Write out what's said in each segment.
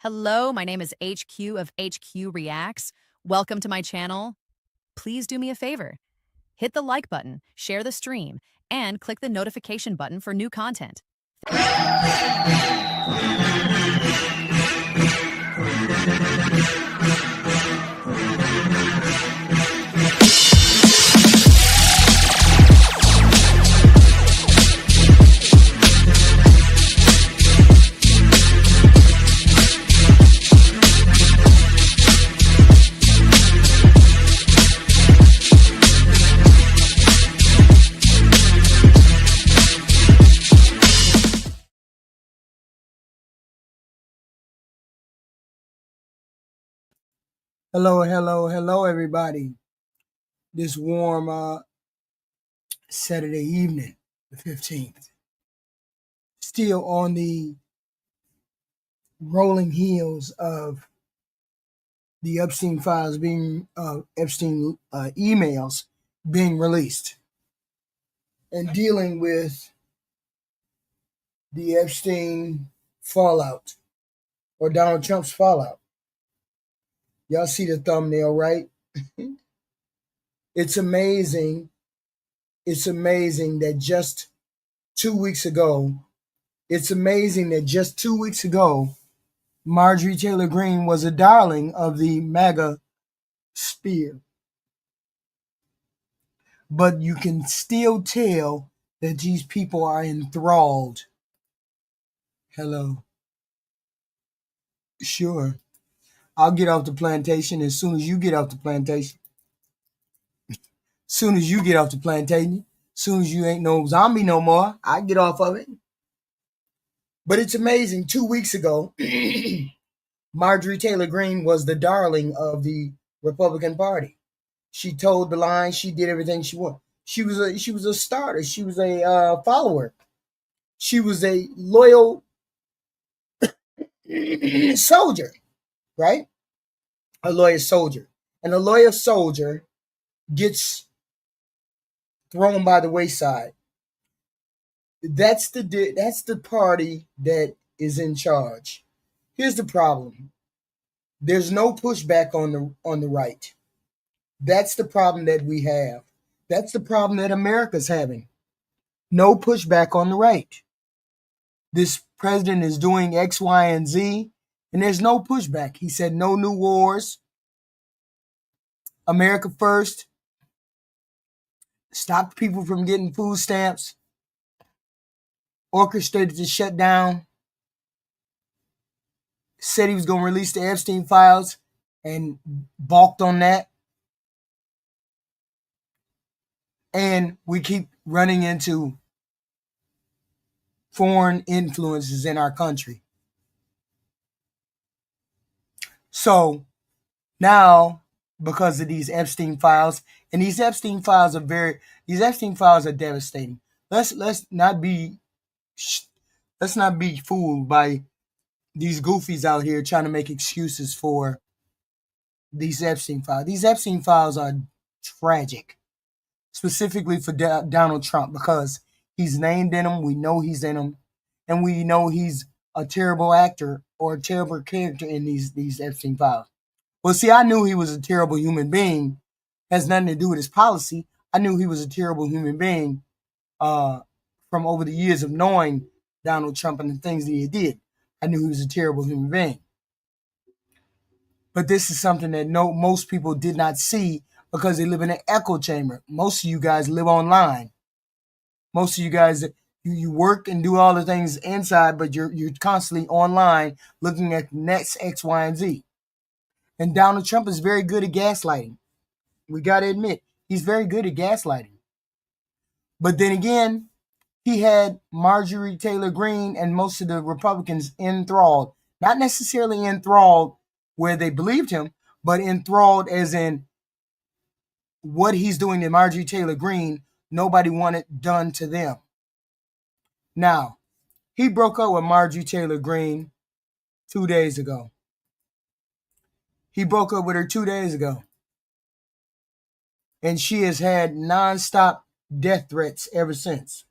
Hello, my name is HQ of HQ Reacts. Welcome to my channel. Please do me a favor. Hit the like button, share the stream, and click the notification button for new content. Hello, everybody. This warm Saturday evening, the 15th. Still on the rolling heels of the Epstein files Epstein emails being released, and dealing with the Epstein fallout, or Donald Trump's fallout. Y'all see the thumbnail, right? It's amazing. It's amazing that just 2 weeks ago, Marjorie Taylor-Greene was a darling of the MAGA sphere. But you can still tell that these people are enthralled. Hello. Sure. I'll get off the plantation as soon as you get off the plantation. Soon as you ain't no zombie no more, I get off of it. But it's amazing. 2 weeks ago, Marjorie Taylor-Greene was the darling of the Republican Party. She told the line. She did everything she wanted. She was a starter. She was a follower. She was a loyal soldier, right? A loyal soldier. And a loyal soldier gets thrown by the wayside. That's the party that is in charge. Here's the problem. There's no pushback on the right. That's the problem that we have. That's the problem that America's having. No pushback on the right. This president is doing X, Y, and Z, and there's no pushback. He said no new wars. America first. Stopped people from getting food stamps. Orchestrated the shutdown. Said he was going to release the Epstein files and balked on that. And we keep running into foreign influences in our country. So now, because of these Epstein files, and these Epstein files are devastating. Let's not be fooled by these goofies out here trying to make excuses for these Epstein files. These Epstein files are tragic, specifically for Donald Trump, because he's named in them. We know he's in them, and we know he's a terrible actor or a terrible character in these Epstein files. Well, see, I knew he was a terrible human being. Has nothing to do with his policy. I knew he was a terrible human being from over the years of knowing Donald Trump and the things that he did. I knew he was a terrible human being. But this is something that most people did not see because they live in an echo chamber. Most of you guys live online. Most of you guys, you work and do all the things inside, but you're constantly online looking at the next X, Y, and Z. And Donald Trump is very good at gaslighting. We got to admit, he's very good at gaslighting. But then again, he had Marjorie Taylor-Greene and most of the Republicans enthralled. Not necessarily enthralled where they believed him, but enthralled as in what he's doing to Marjorie Taylor-Greene, nobody wanted done to them. Now, he broke up with Marjorie Taylor-Greene 2 days ago. He broke up with her 2 days ago. And she has had nonstop death threats ever since.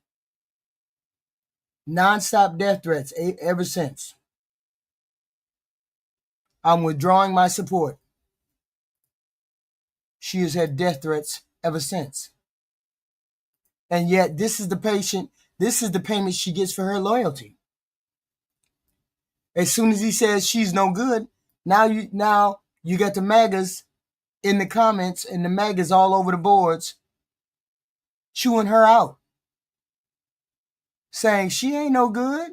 Nonstop death threats ever since. I'm withdrawing my support. She has had death threats ever since. And yet this is the payment she gets for her loyalty. As soon as he says she's no good, now you got the MAGAs in the comments and the MAGAs all over the boards chewing her out, saying she ain't no good.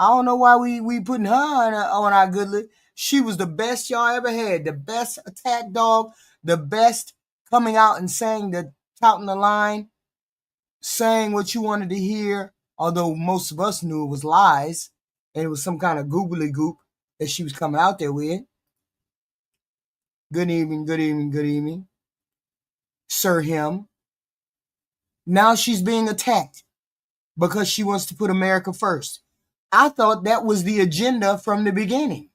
I don't know why we putting her on our good list. She was the best y'all ever had, the best attack dog, the best coming out and saying the touting the line, saying what you wanted to hear, although most of us knew it was lies and it was some kind of googly goop that she was coming out there with. Good evening, good evening, good evening. Sir him. Now she's being attacked because she wants to put America first. I thought that was the agenda from the beginning.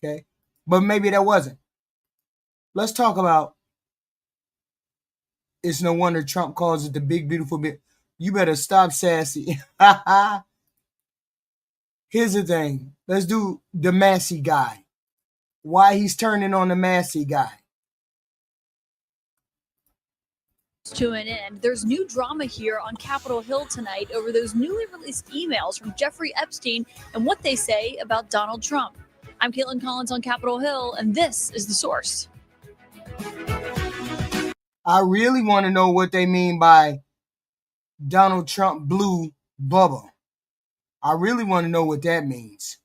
Okay, but maybe that wasn't. Let's talk about, it's no wonder Trump calls it the big, beautiful bill. You better stop, sassy. Here's the thing. Let's do the Massie guy. Why he's turning on the Massie guy. To an end. There's new drama here on Capitol Hill tonight over those newly released emails from Jeffrey Epstein and what they say about Donald Trump. I'm Kaitlan Collins on Capitol Hill, and this is The Source. I really want to know what they mean by Donald Trump blue bubble. I really want to know what that means.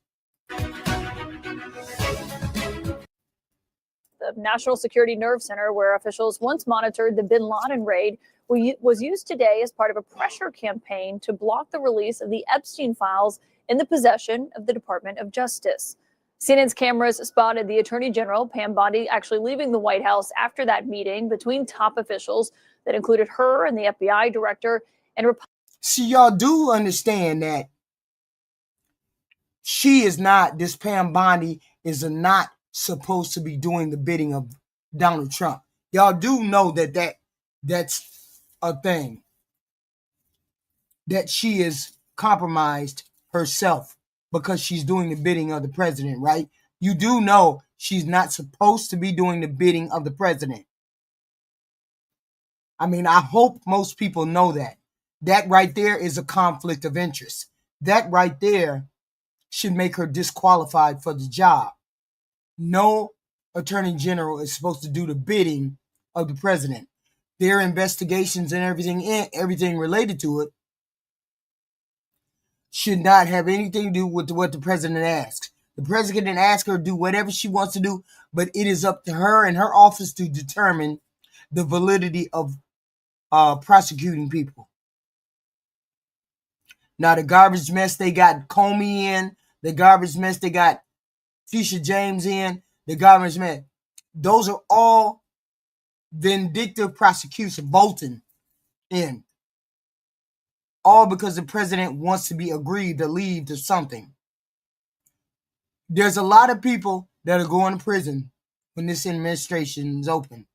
The National Security Nerve Center, where officials once monitored the bin Laden raid, was used today as part of a pressure campaign to block the release of the Epstein files in the possession of the Department of Justice. CNN's cameras spotted the Attorney General, Pam Bondi, actually leaving the White House after that meeting between top officials that included her and the FBI director. And see, y'all do understand that she is not, this Pam Bondi is not supposed to be doing the bidding of Donald Trump. Y'all do know that's a thing. That she is compromised herself because she's doing the bidding of the president, right? You do know she's not supposed to be doing the bidding of the president. I mean, I hope most people know that. That right there is a conflict of interest. That right there should make her disqualified for the job. No attorney general is supposed to do the bidding of the president. Their investigations and everything related to it should not have anything to do with what the president asks. The president can ask her to do whatever she wants to do, but it is up to her and her office to determine the validity of prosecuting people. Now, the garbage mess they got Comey in, the garbage mess they got Keisha James in, the garbage mess, those are all vindictive prosecution, Bolton in. All because the president wants to be aggrieved or leave to something. There's a lot of people that are going to prison when this administration is open,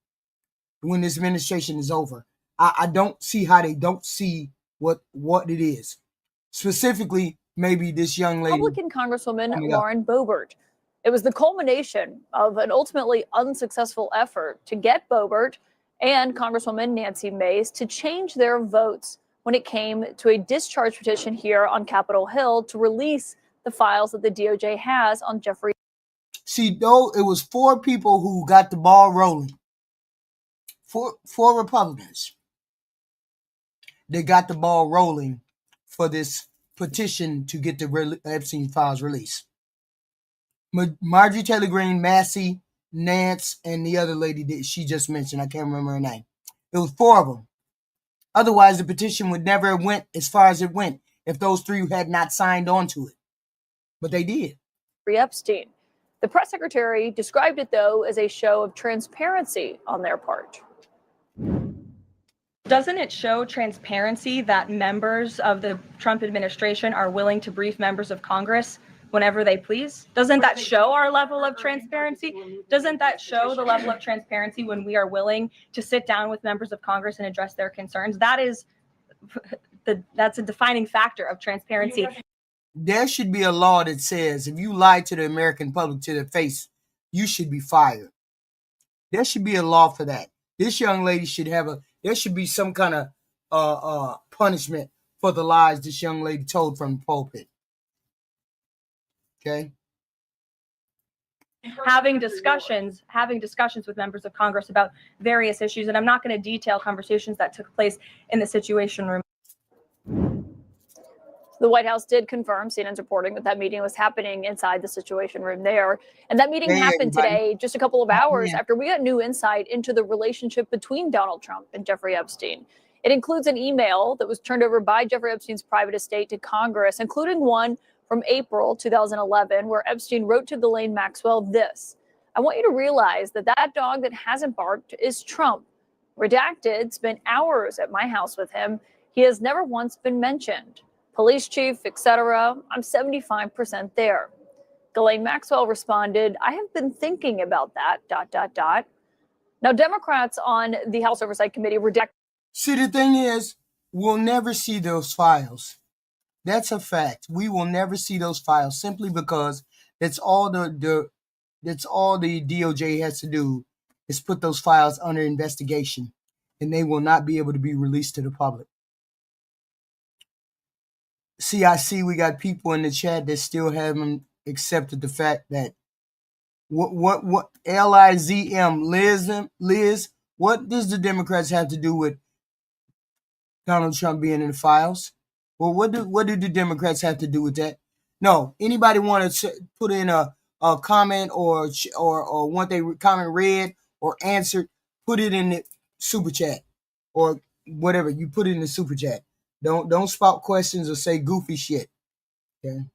when this administration is over. I don't see how they don't see what it is. Specifically, maybe this young lady. Republican Congresswoman Lauren Boebert. It was the culmination of an ultimately unsuccessful effort to get Boebert and Congresswoman Nancy Mace to change their votes when it came to a discharge petition here on Capitol Hill to release the files that the DOJ has on Jeffrey. See, though, it was 4 people who got the ball rolling. Four Republicans. They got the ball rolling for this petition to get the Epstein files released. Marjorie Taylor-Greene, Massie, Nance, and the other lady that she just mentioned. I can't remember her name. It was 4 of them. Otherwise, the petition would never have went as far as it went if those 3 had not signed on to it. But they did. Epstein. The press secretary described it, though, as a show of transparency on their part. Doesn't it show transparency that members of the Trump administration are willing to brief members of Congress whenever they please? Doesn't that show our level of transparency? Doesn't that show the level of transparency when we are willing to sit down with members of Congress and address their concerns? That's a defining factor of transparency. there should be a law that says if you lie to the American public to their face, you should be fired. There should be a law for that. This young lady should have there should be some kind of punishment for the lies this young lady told from the pulpit. Okay? Having discussions with members of Congress about various issues. And I'm not going to detail conversations that took place in the Situation Room. The White House did confirm, CNN's reporting, that meeting was happening inside the Situation Room there. And that meeting happened today, just a couple of hours after we got new insight into the relationship between Donald Trump and Jeffrey Epstein. It includes an email that was turned over by Jeffrey Epstein's private estate to Congress, including one from April 2011, where Epstein wrote to Ghislaine Maxwell this: "I want you to realize that that dog that hasn't barked is Trump. Redacted spent hours at my house with him. He has never once been mentioned. Police chief, etc. I'm 75% there." Ghislaine Maxwell responded, "I have been thinking about that, ... Now, Democrats on the House Oversight Committee reject. See, the thing is, we'll never see those files. That's a fact. We will never see those files simply because that's all the DOJ has to do is put those files under investigation, and they will not be able to be released to the public. See, I see we got people in the chat that still haven't accepted the fact that what LIZM, Liz, what does the Democrats have to do with Donald Trump being in the files? Well, what do the Democrats have to do with that? No, anybody want to put in a comment or want their comment read or answered, put it in the super chat or whatever. You put it in the super chat. Don't spout questions or say goofy shit. Okay.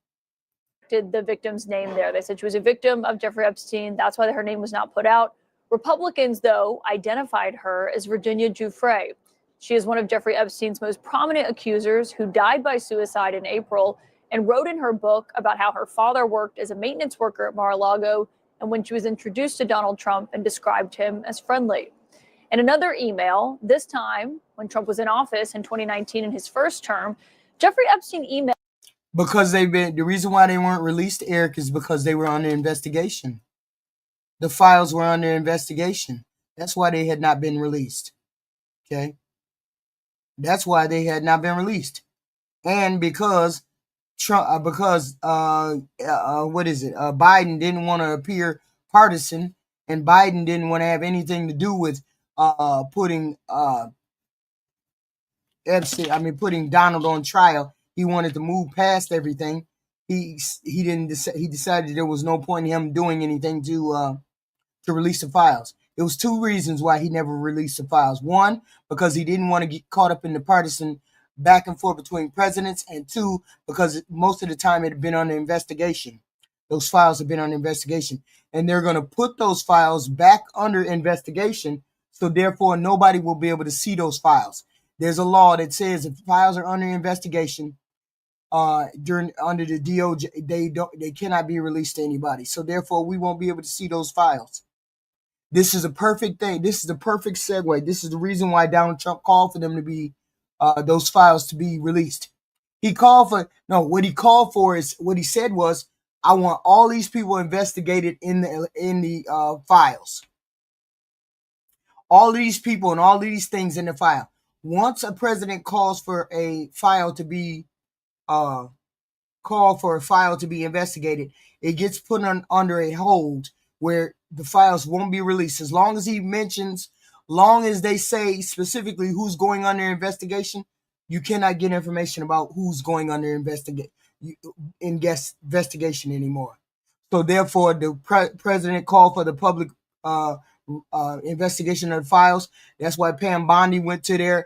Did the victim's name there. They said she was a victim of Jeffrey Epstein. That's why her name was not put out. Republicans, though, identified her as Virginia Giuffre. She is one of Jeffrey Epstein's most prominent accusers who died by suicide in April and wrote in her book about how her father worked as a maintenance worker at Mar-a-Lago and when she was introduced to Donald Trump and described him as friendly. In another email, this time when Trump was in office in 2019 in his first term, Jeffrey Epstein emailed. Because the reason why they weren't released, Eric, is because they were under investigation. The files were under investigation. That's why they had not been released. Okay. That's why they had not been released. And because Trump, Biden didn't want to appear partisan, and Biden didn't want to have anything to do with putting Donald on trial. He wanted to move past everything. He decided there was no point in him doing anything to release the files. There was two reasons why he never released the files. One, because he didn't want to get caught up in the partisan back and forth between presidents, and two, because most of the time it had been under investigation. Those files have been under investigation, and they're going to put those files back under investigation, so therefore nobody will be able to see those files. There's a law that says if files are under investigation under the DOJ, they cannot be released to anybody. So therefore, we won't be able to see those files. This is a perfect thing. This is the perfect segue. This is the reason why Donald Trump called for them to be those files to be released. What he said was, I want all these people investigated in the files. All of these people and all of these things in the file. Once a president calls for a file to be investigated, it gets put under a hold where the files won't be released. As long as they say specifically who's going under investigation, you cannot get information about who's going under investigation anymore. So therefore, the president called for the public investigation of the files. That's why Pam Bondi went to the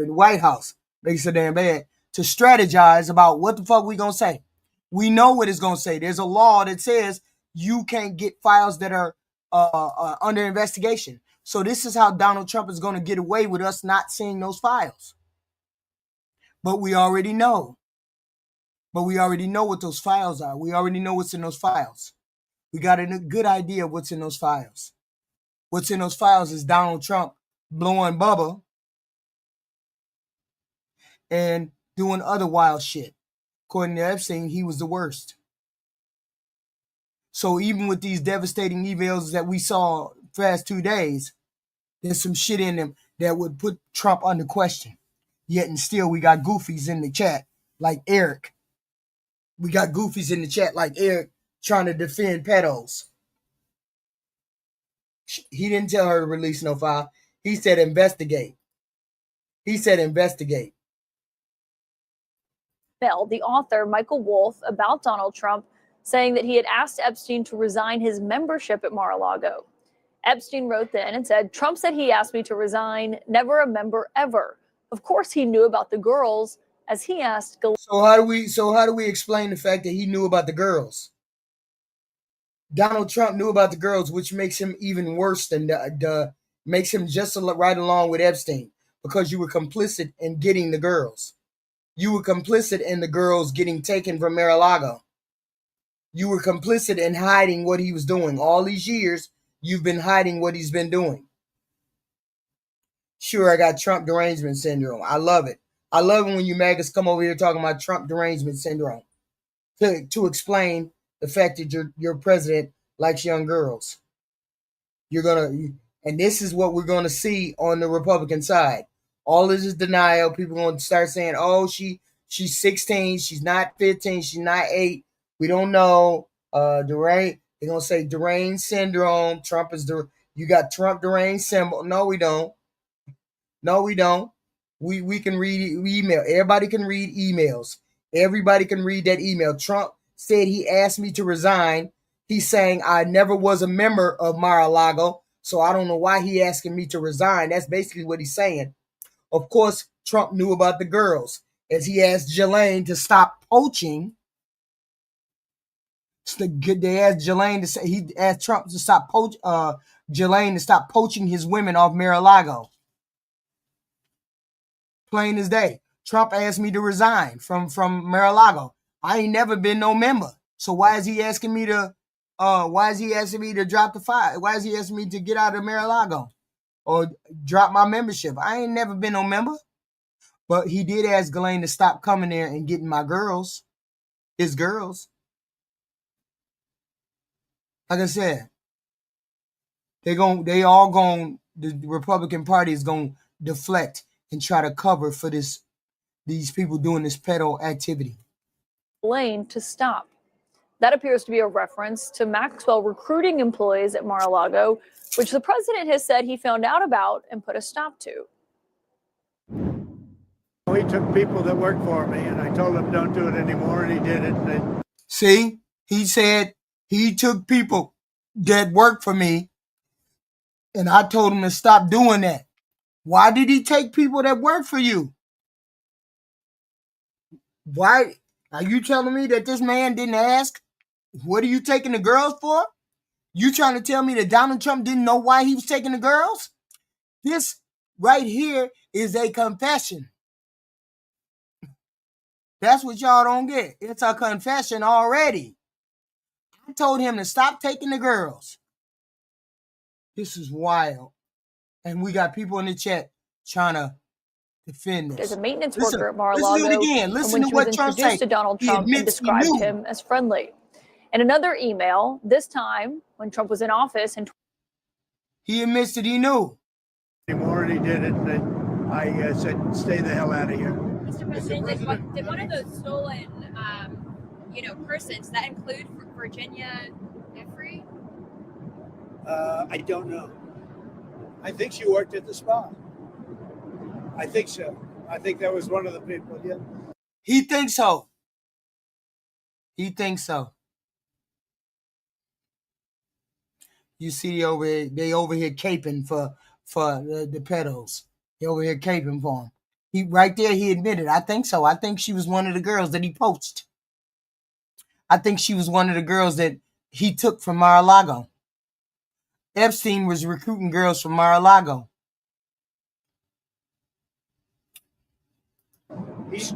White House, makes it damn bad, to strategize about what the fuck we gonna say. We know what it's gonna say. There's a law that says you can't get files that are under investigation. So this is how Donald Trump is going to get away with us not seeing those files. But we already know. What those files are. We already know what's in those files. We got a good idea of what's in those files. What's in those files is Donald Trump blowing bubble and doing other wild shit. According to Epstein, he was the worst. So even with these devastating emails that we saw past 2 days, there's some shit in them that would put Trump under question. Yet and still, we got goofies in the chat like Eric. We got goofies in the chat like Eric trying to defend pedos. He didn't tell her to release no file. He said investigate. He said investigate. The author, Michael Wolff, about Donald Trump, saying that he had asked Epstein to resign his membership at Mar-a-Lago. Epstein wrote then and said, Trump said he asked me to resign, never a member ever. Of course he knew about the girls, as he asked. So how do we explain the fact that he knew about the girls? Donald Trump knew about the girls, which makes him even worse than makes him just right along with Epstein, because you were complicit in getting the girls. You were complicit in the girls getting taken from Mar-a-Lago. You were complicit in hiding what he was doing. All these years, you've been hiding what he's been doing. Sure, I got Trump derangement syndrome. I love it. I love it when you maggots come over here talking about Trump derangement syndrome to explain the fact that your president likes young girls. And this is what we're gonna see on the Republican side. All of this denial. People are gonna start saying, "Oh, she's 16. She's not 15. She's not 8. We don't know." Deranged. They're gonna say deranged syndrome. Trump is you got Trump deranged symbol. No, we don't. No, we don't. We can read email. Everybody can read emails. Everybody can read that email. Trump said he asked me to resign. He's saying I never was a member of Mar-a-Lago, so I don't know why he asking me to resign. That's basically what he's saying. Of course, Trump knew about the girls, as he asked Ghislaine to stop poaching. They asked Ghislaine to say, he asked Trump to stop Ghislaine to stop poaching his women off Mar-a-Lago. Plain as day. Trump asked me to resign from Mar-a-Lago. I ain't never been no member. So why is he asking me to drop the file? Why is he asking me to get out of Mar-a-Lago or drop my membership? I ain't never been no member. But he did ask Ghislaine to stop coming there and getting my girls, his girls. Like I said, the Republican Party is going to deflect and try to cover for these people doing this pedo activity. Lane to stop. That appears to be a reference to Maxwell recruiting employees at Mar-a-Lago, which the president has said he found out about and put a stop to. He took people that worked for me, and I told him don't do it anymore, and he did it. See, he said he took people that worked for me, and I told him to stop doing that. Why did he take people that work for you? Why? Are you telling me that this man didn't ask? What are you taking the girls for? You trying to tell me that Donald Trump didn't know why he was taking the girls? This right here is a confession. That's what y'all don't get. It's a confession already. I told him to stop taking the girls. This is wild. And we got people in the chat trying to defend this. As a maintenance worker at Mar-a-Lago, listen to it again. Listen to what Trump said. To Donald Trump and described him as friendly. And another email, this time when Trump was in office. He admits that he knew. Anymore, and he did it. And I said, stay the hell out of here. Mr. President, did one of those stolen, persons, that include Virginia Jeffrey? I don't know. I think she worked at the spa. I think so. I think that was one of the people, yeah. He thinks so. He thinks so. You see they over here caping for the pedos. They over here caping for him. He right there, he admitted, I think so. I think she was one of the girls that he poached. I think she was one of the girls that he took from Mar-a-Lago. Epstein was recruiting girls from Mar-a-Lago.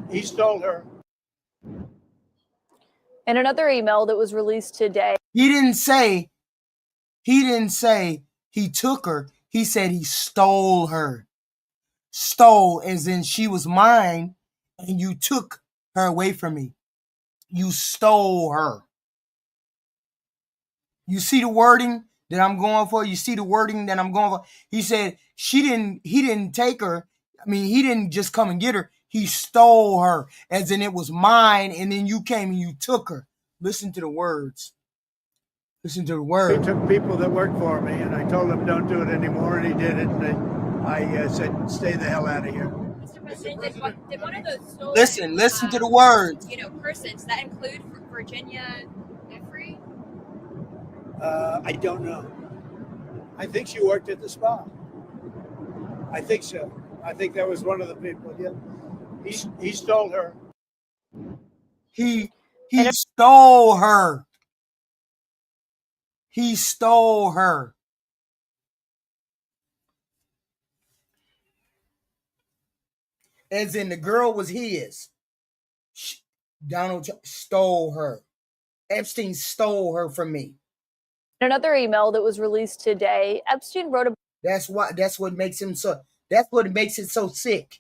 He stole her. In another email that was released today. He didn't say he took her. He said he stole her. Stole as in she was mine and you took her away from me. You stole her. You see the wording that I'm going for? You see the wording that I'm going for? He said he didn't take her. I mean, he didn't just come and get her. He stole her, as in it was mine, and then you came and you took her. Listen to the words. Listen to the He words. took people that worked for me, and I told him don't do it anymore, and he did it. And I said, stay the hell out of here. Mr. President, did one of those stolen, Listen to the words. persons that include Virginia Jeffrey? I don't know. I think she worked at the spa. I think so. I think that was one of the people. Yeah, he stole her. He stole her. He stole her. As in the girl was his. Donald Trump stole her. Epstein stole her from me. In another email that was released today, Epstein wrote about That's what makes him so. That's what makes it so sick.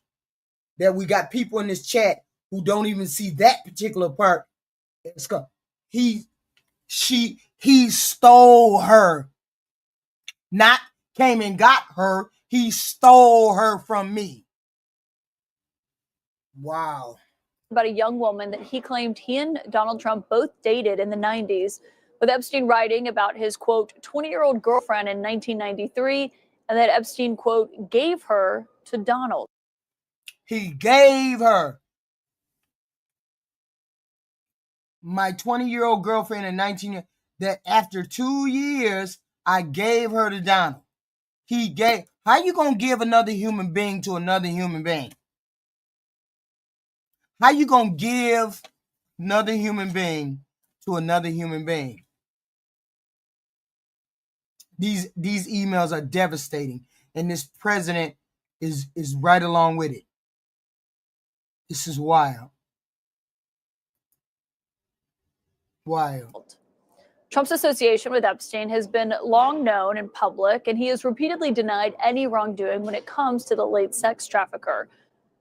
That we got people in this chat who don't even see that particular part. He stole her. Not came and got her. He stole her from me. Wow. about a young woman that he claimed he and Donald Trump both dated in the 90s, with Epstein writing about his, quote, 20-year-old girlfriend in 1993, and that Epstein, quote, gave her to Donald. He gave her. My 20-year-old girlfriend in 19 that after 2 years, I gave her to Donald. He gave. How you going to give another human being to another human being? How you going to give another human being to another human being? These emails are devastating, and this president is right along with it. This is wild. Wild. Trump's association with Epstein has been long known in public, and he has repeatedly denied any wrongdoing when it comes to the late sex trafficker.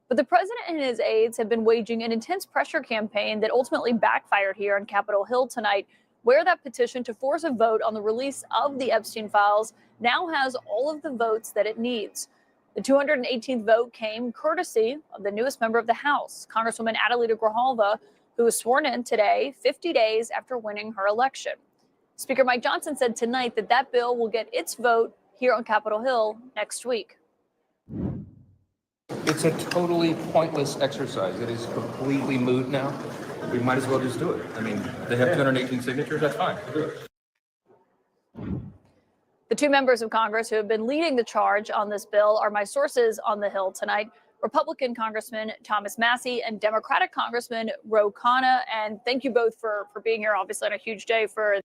But the president and his aides have been waging an intense pressure campaign that ultimately backfired here on Capitol Hill tonight, where that petition to force a vote on the release of the Epstein files now has all of the votes that it needs. The 218th vote came courtesy of the newest member of the House, Congresswoman Adelita Grijalva, who was sworn in today, 50 days after winning her election. Speaker Mike Johnson said tonight that that bill will get its vote here on Capitol Hill next week. It's a totally pointless exercise. It is completely moot now. We might as well just do it. I mean, they have 218 signatures, that's fine. We'll do it. The two members of Congress who have been leading the charge on this bill are my sources on the Hill tonight, Republican Congressman Thomas Massie and Democratic Congressman Khanna. And thank you both for being here, obviously, on a huge day for...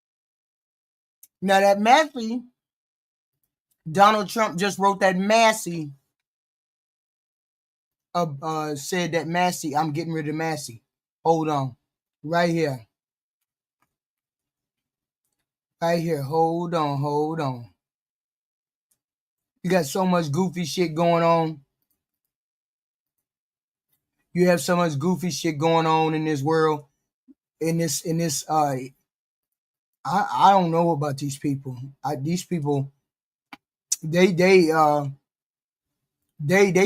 Now that Massie, Donald Trump just wrote that Massie, said that Massie, I'm getting rid of Massie. Hold on. Right here. Right here. Hold on. You got so much goofy shit going on. You have so much goofy shit going on in this world. I don't know about these people. These people, they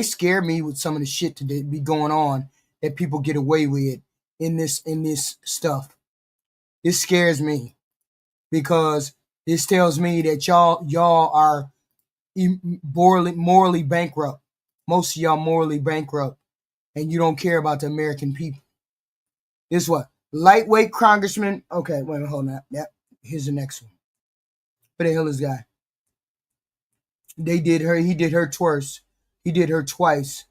scare me with some of the shit that be going on that people get away with in this stuff. This scares me because this tells me that y'all are morally bankrupt. Most of y'all morally bankrupt, and you don't care about the American people. This what? Lightweight congressman. Okay, wait, hold on. Yep. Here's the next one. Where the hell is this guy? He did her twice. He did her twice.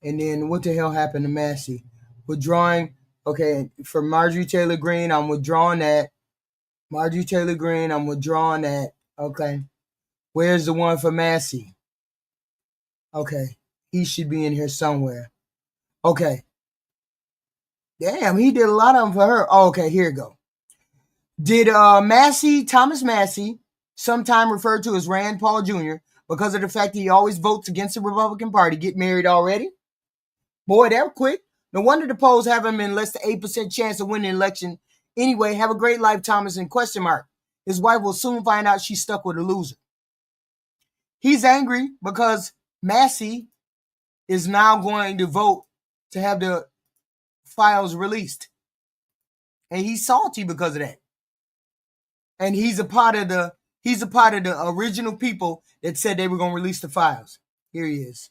And then what the hell happened to Massie? Withdrawing. Okay, for Marjorie Taylor-Greene, I'm withdrawing that. Marjorie Taylor-Greene, I'm withdrawing that. Okay. Where's the one for Massie? Okay. He should be in here somewhere. Okay. Damn, he did a lot of them for her. Oh, okay, here we go. Did Thomas Massie, sometime referred to as Rand Paul Jr., because of the fact that he always votes against the Republican Party, get married already? Boy, that was quick. No wonder the polls have him in less than 8% chance of winning the election. Anyway, have a great life, Thomas, and question mark. His wife will soon find out she's stuck with a loser. He's angry because Massie is now going to vote to have the files released. And he's salty because of that. And he's a part of the original people that said they were going to release the files. Here he is.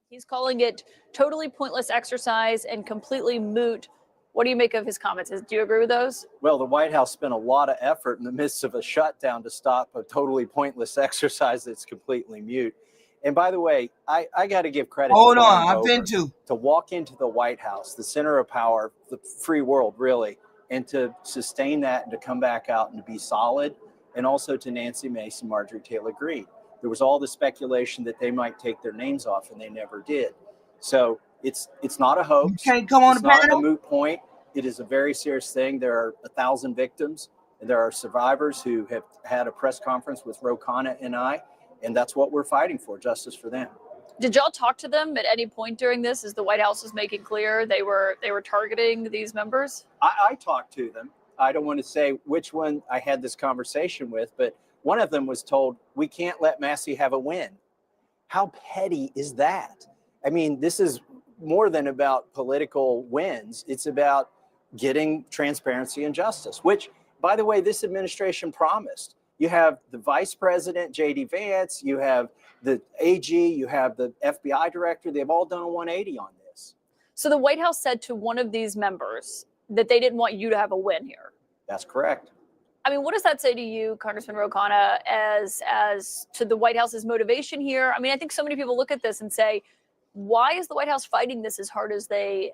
He's calling it totally pointless exercise and completely moot. What do you make of his comments? Do you agree with those? Well, the White House spent a lot of effort in the midst of a shutdown to stop a totally pointless exercise that's completely mute. And by the way, I got to give credit Hold to on, Lauren I've Boebert been to walk into the White House, the center of power, the free world, really, and to sustain that and to come back out and to be solid, and also to Nancy Mace and Marjorie Taylor-Greene. There was all the speculation that they might take their names off, and they never did. So it's not a hoax. You can't come on it's the not panel? a moot point. It is a very serious thing. There are 1,000 victims, and there are survivors who have had a press conference with Khanna and I, and that's what we're fighting for, justice for them. Did y'all talk to them at any point during this, as the White House was making clear they were targeting these members? I talked to them. I don't want to say which one I had this conversation with, but one of them was told, we can't let Massie have a win. How petty is that? I mean, this is more than about political wins. It's about getting transparency and justice, which, by the way, this administration promised. You have the vice president, J.D. Vance, you have the AG, you have the FBI director. They've all done a 180 on this. So the White House said to one of these members that they didn't want you to have a win here. That's correct. I mean, what does that say to you, Congressman Khanna, as to the White House's motivation here? I mean, I think so many people look at this and say, why is the White House fighting this as hard as they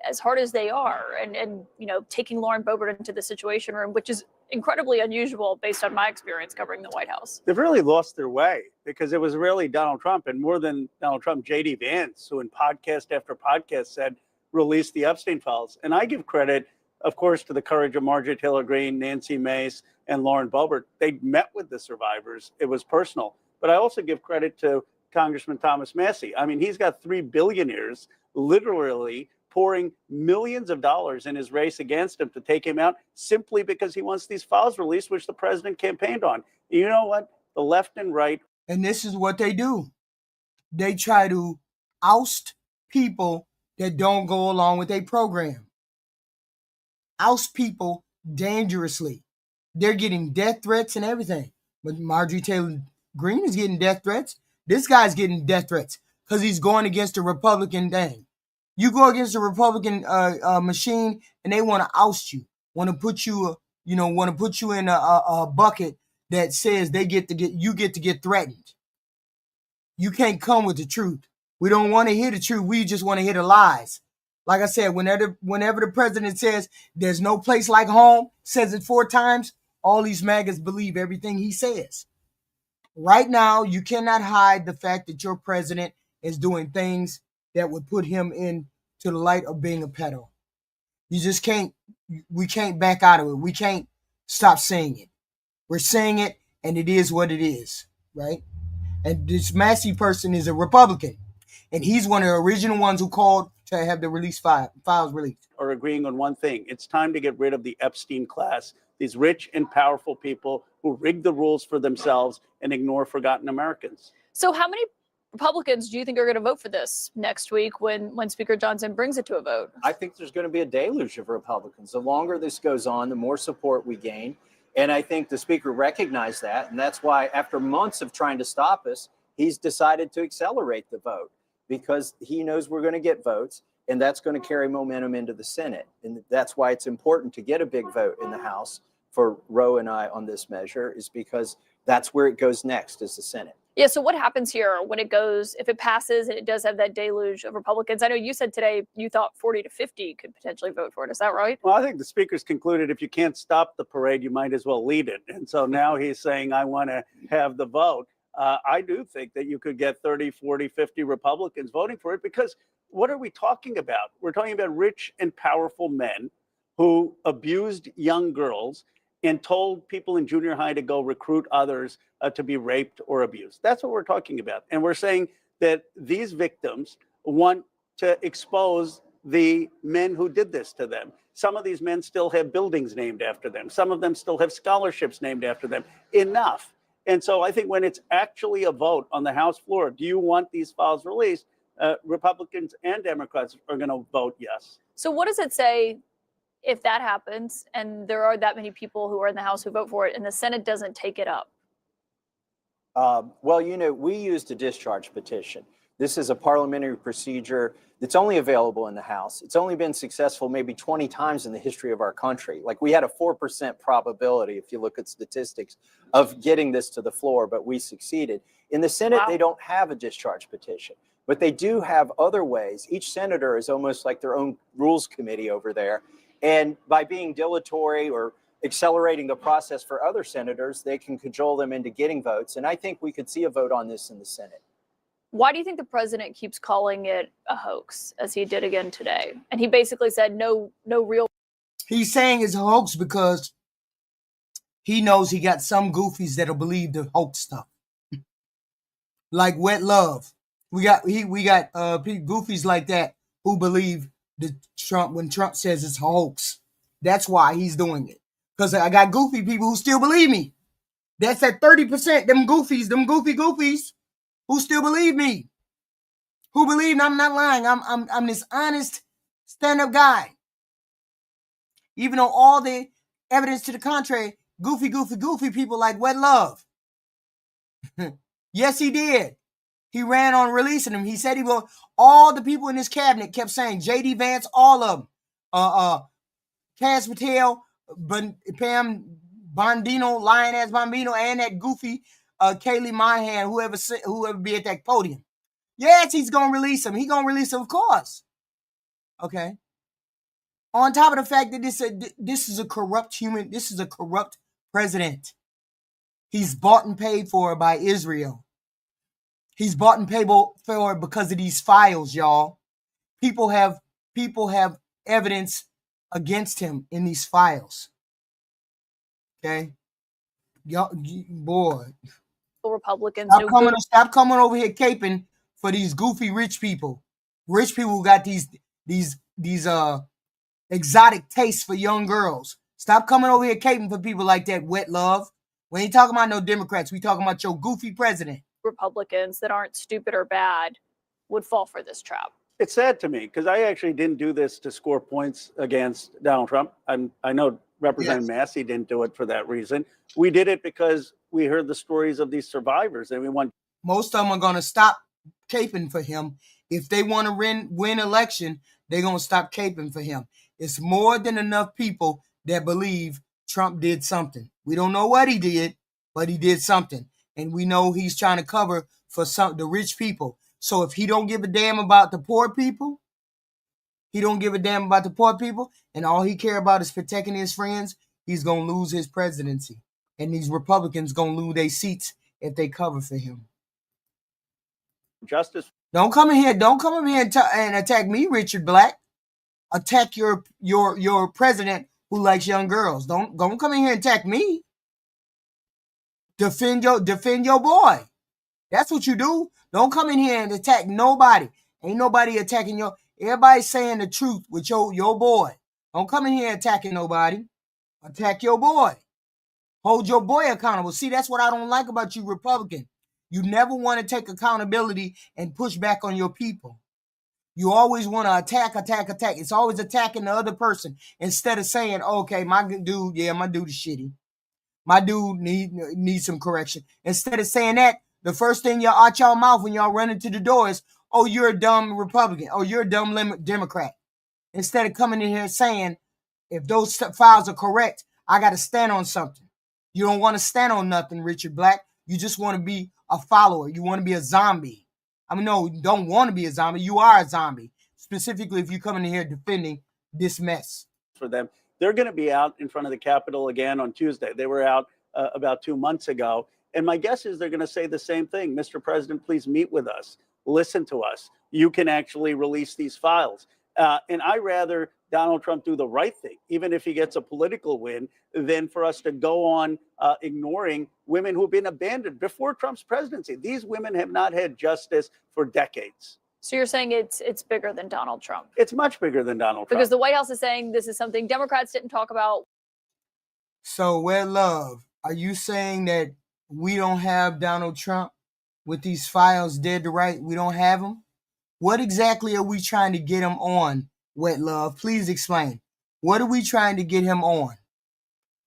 are, and taking Lauren Boebert into the Situation Room, which is incredibly unusual based on my experience covering the White House. They've really lost their way, because it was really Donald Trump, and more than Donald Trump, J.D. Vance, who in podcast after podcast said, release the Epstein files. And I give credit, of course, to the courage of Marjorie Taylor-Greene, Nancy Mace, and Lauren Boebert. They met with the survivors. It was personal. But I also give credit to Congressman Thomas Massie. I mean, he's got 3 billionaires literally pouring millions of dollars in his race against him to take him out simply because he wants these files released, which the president campaigned on. You know what? The left and right. And this is what they do. They try to oust people that don't go along with their program. Oust people dangerously. They're getting death threats and everything. But Marjorie Taylor Greene is getting death threats. This guy's getting death threats because he's going against the Republican thing. You go against the Republican machine, and they want to oust you. Want to put you in a bucket that says you get to get threatened. You can't come with the truth. We don't want to hear the truth. We just want to hear the lies. Like I said, whenever the president says there's no place like home, says it 4 times, all these MAGAs believe everything he says. Right now, you cannot hide the fact that your president is doing things that would put him into the light of being a pedo. You just can't. We can't back out of it. We can't stop saying it. We're saying it, and it is what it is, right? And this Massie person is a Republican, and he's one of the original ones who called to have the files released. Are agreeing on one thing. It's time to get rid of the Epstein class, these rich and powerful people who rig the rules for themselves and ignore forgotten Americans. So how many Republicans do you think are going to vote for this next week when Speaker Johnson brings it to a vote? I think there's going to be a deluge of Republicans. The longer this goes on, the more support we gain. And I think the speaker recognized that. And that's why, after months of trying to stop us, he's decided to accelerate the vote, because he knows we're going to get votes, and that's going to carry momentum into the Senate. And that's why it's important to get a big vote in the House for Roe and I on this measure, is because that's where it goes next, is the Senate. Yeah, so what happens here when if it passes and it does have that deluge of Republicans? I know you said today you thought 40 to 50 could potentially vote for it. Is that right? Well, I think the speaker's concluded if you can't stop the parade, you might as well lead it. And so now he's saying, I want to have the vote. I do think that you could get 30, 40, 50 Republicans voting for it, because what are we talking about? We're talking about rich and powerful men who abused young girls and told people in junior high to go recruit others to be raped or abused. That's what we're talking about. And we're saying that these victims want to expose the men who did this to them. Some of these men still have buildings named after them. Some of them still have scholarships named after them. Enough. And so I think when it's actually a vote on the House floor, do you want these files released? Republicans and Democrats are going to vote yes. So what does it say if that happens and there are that many people who are in the House who vote for it and the Senate doesn't take it up? Well, you know, we used a discharge petition. This is a parliamentary procedure that's only available in the House. It's only been successful maybe 20 times in the history of our country. Like, we had a 4% probability, if you look at statistics, of getting this to the floor, but we succeeded. In the Senate, Wow. They don't have a discharge petition, but they do have other ways. Each senator is almost like their own rules committee over there. And by being dilatory or accelerating the process for other senators, they can cajole them into getting votes. And I think we could see a vote on this in the Senate. Why do you think the president keeps calling it a hoax, as he did again today? And he basically said no real. He's saying it's a hoax because he knows he got some goofies that'll believe the hoax stuff. Like Wet Love. We got goofies like that who believe that when Trump says it's a hoax. That's why he's doing it. Because I got goofy people who still believe me. That's that 30%, them goofies, who still believe me. Who believe I'm not lying. I'm this honest stand-up guy. Even though all the evidence to the contrary, goofy people like Wet Love. Yes, he did. He ran on releasing him. He said he will. All the people in his cabinet kept saying, J.D. Vance, all of them. Cass Patel, Pam Bondino, Lioness Bambino, and that goofy Kaylee Mahan, whoever be at that podium. Yes, he's going to release him. He's going to release him, of course. Okay. On top of the fact that this is a corrupt president. He's bought and paid for by Israel. He's bought and paid for because of these files, y'all. People have evidence against him in these files. Okay? Y'all, boy. Republicans. Stop coming over here caping for these goofy rich people. Rich people who got these exotic tastes for young girls. Stop coming over here caping for people like that, Wet Love. We ain't talking about no Democrats. We talking about your goofy president. Republicans that aren't stupid or bad would fall for this trap. It's sad to me because I actually didn't do this to score points against Donald Trump. I know Representative Massie didn't do it for that reason. We did it because we heard the stories of these survivors and we want. Most of them are going to stop caping for him. If they want to win election, they're going to stop caping for him. It's more than enough people that believe Trump did something. We don't know what he did, but he did something. And we know he's trying to cover for the rich people. So if he don't give a damn about the poor people, and all he care about is protecting his friends, he's going to lose his presidency. And these Republicans going to lose their seats if they cover for him. Justice. Don't come in here and attack me, Richard Black. Attack your president who likes young girls. Don't come in here and attack me. Defend your boy. That's what you do. Don't come in here and attack nobody. Ain't nobody attacking everybody's saying the truth with your boy. Don't come in here attacking nobody. Attack your boy. Hold your boy accountable. See, that's what I don't like about you, Republican. You never want to take accountability and push back on your people. You always want to attack. It's always attacking the other person instead of saying, okay, my dude is shitty. My dude needs some correction. Instead of saying that, the first thing y'all out y'all mouth when y'all run into the door is, oh, you're a dumb Republican. Oh, you're a dumb Democrat. Instead of coming in here saying, if those files are correct, I got to stand on something. You don't want to stand on nothing, Richard Black. You just want to be a follower. You want to be a zombie. I mean, no, you don't want to be a zombie. You are a zombie. Specifically, if you come in here defending this mess. For them, they're going to be out in front of the Capitol again on Tuesday. They were out about 2 months ago. And my guess is they're going to say the same thing. Mr. President, please meet with us. Listen to us. You can actually release these files. And I rather Donald Trump do the right thing, even if he gets a political win, than for us to go on ignoring women who have been abandoned before Trump's presidency. These women have not had justice for decades. So you're saying it's bigger than Donald Trump? It's much bigger than Donald Trump. Because the White House is saying this is something Democrats didn't talk about. So, Wed Love, are you saying that we don't have Donald Trump with these files dead to right? We don't have him? What exactly are we trying to get him on, Wet Love? Please explain. What are we trying to get him on?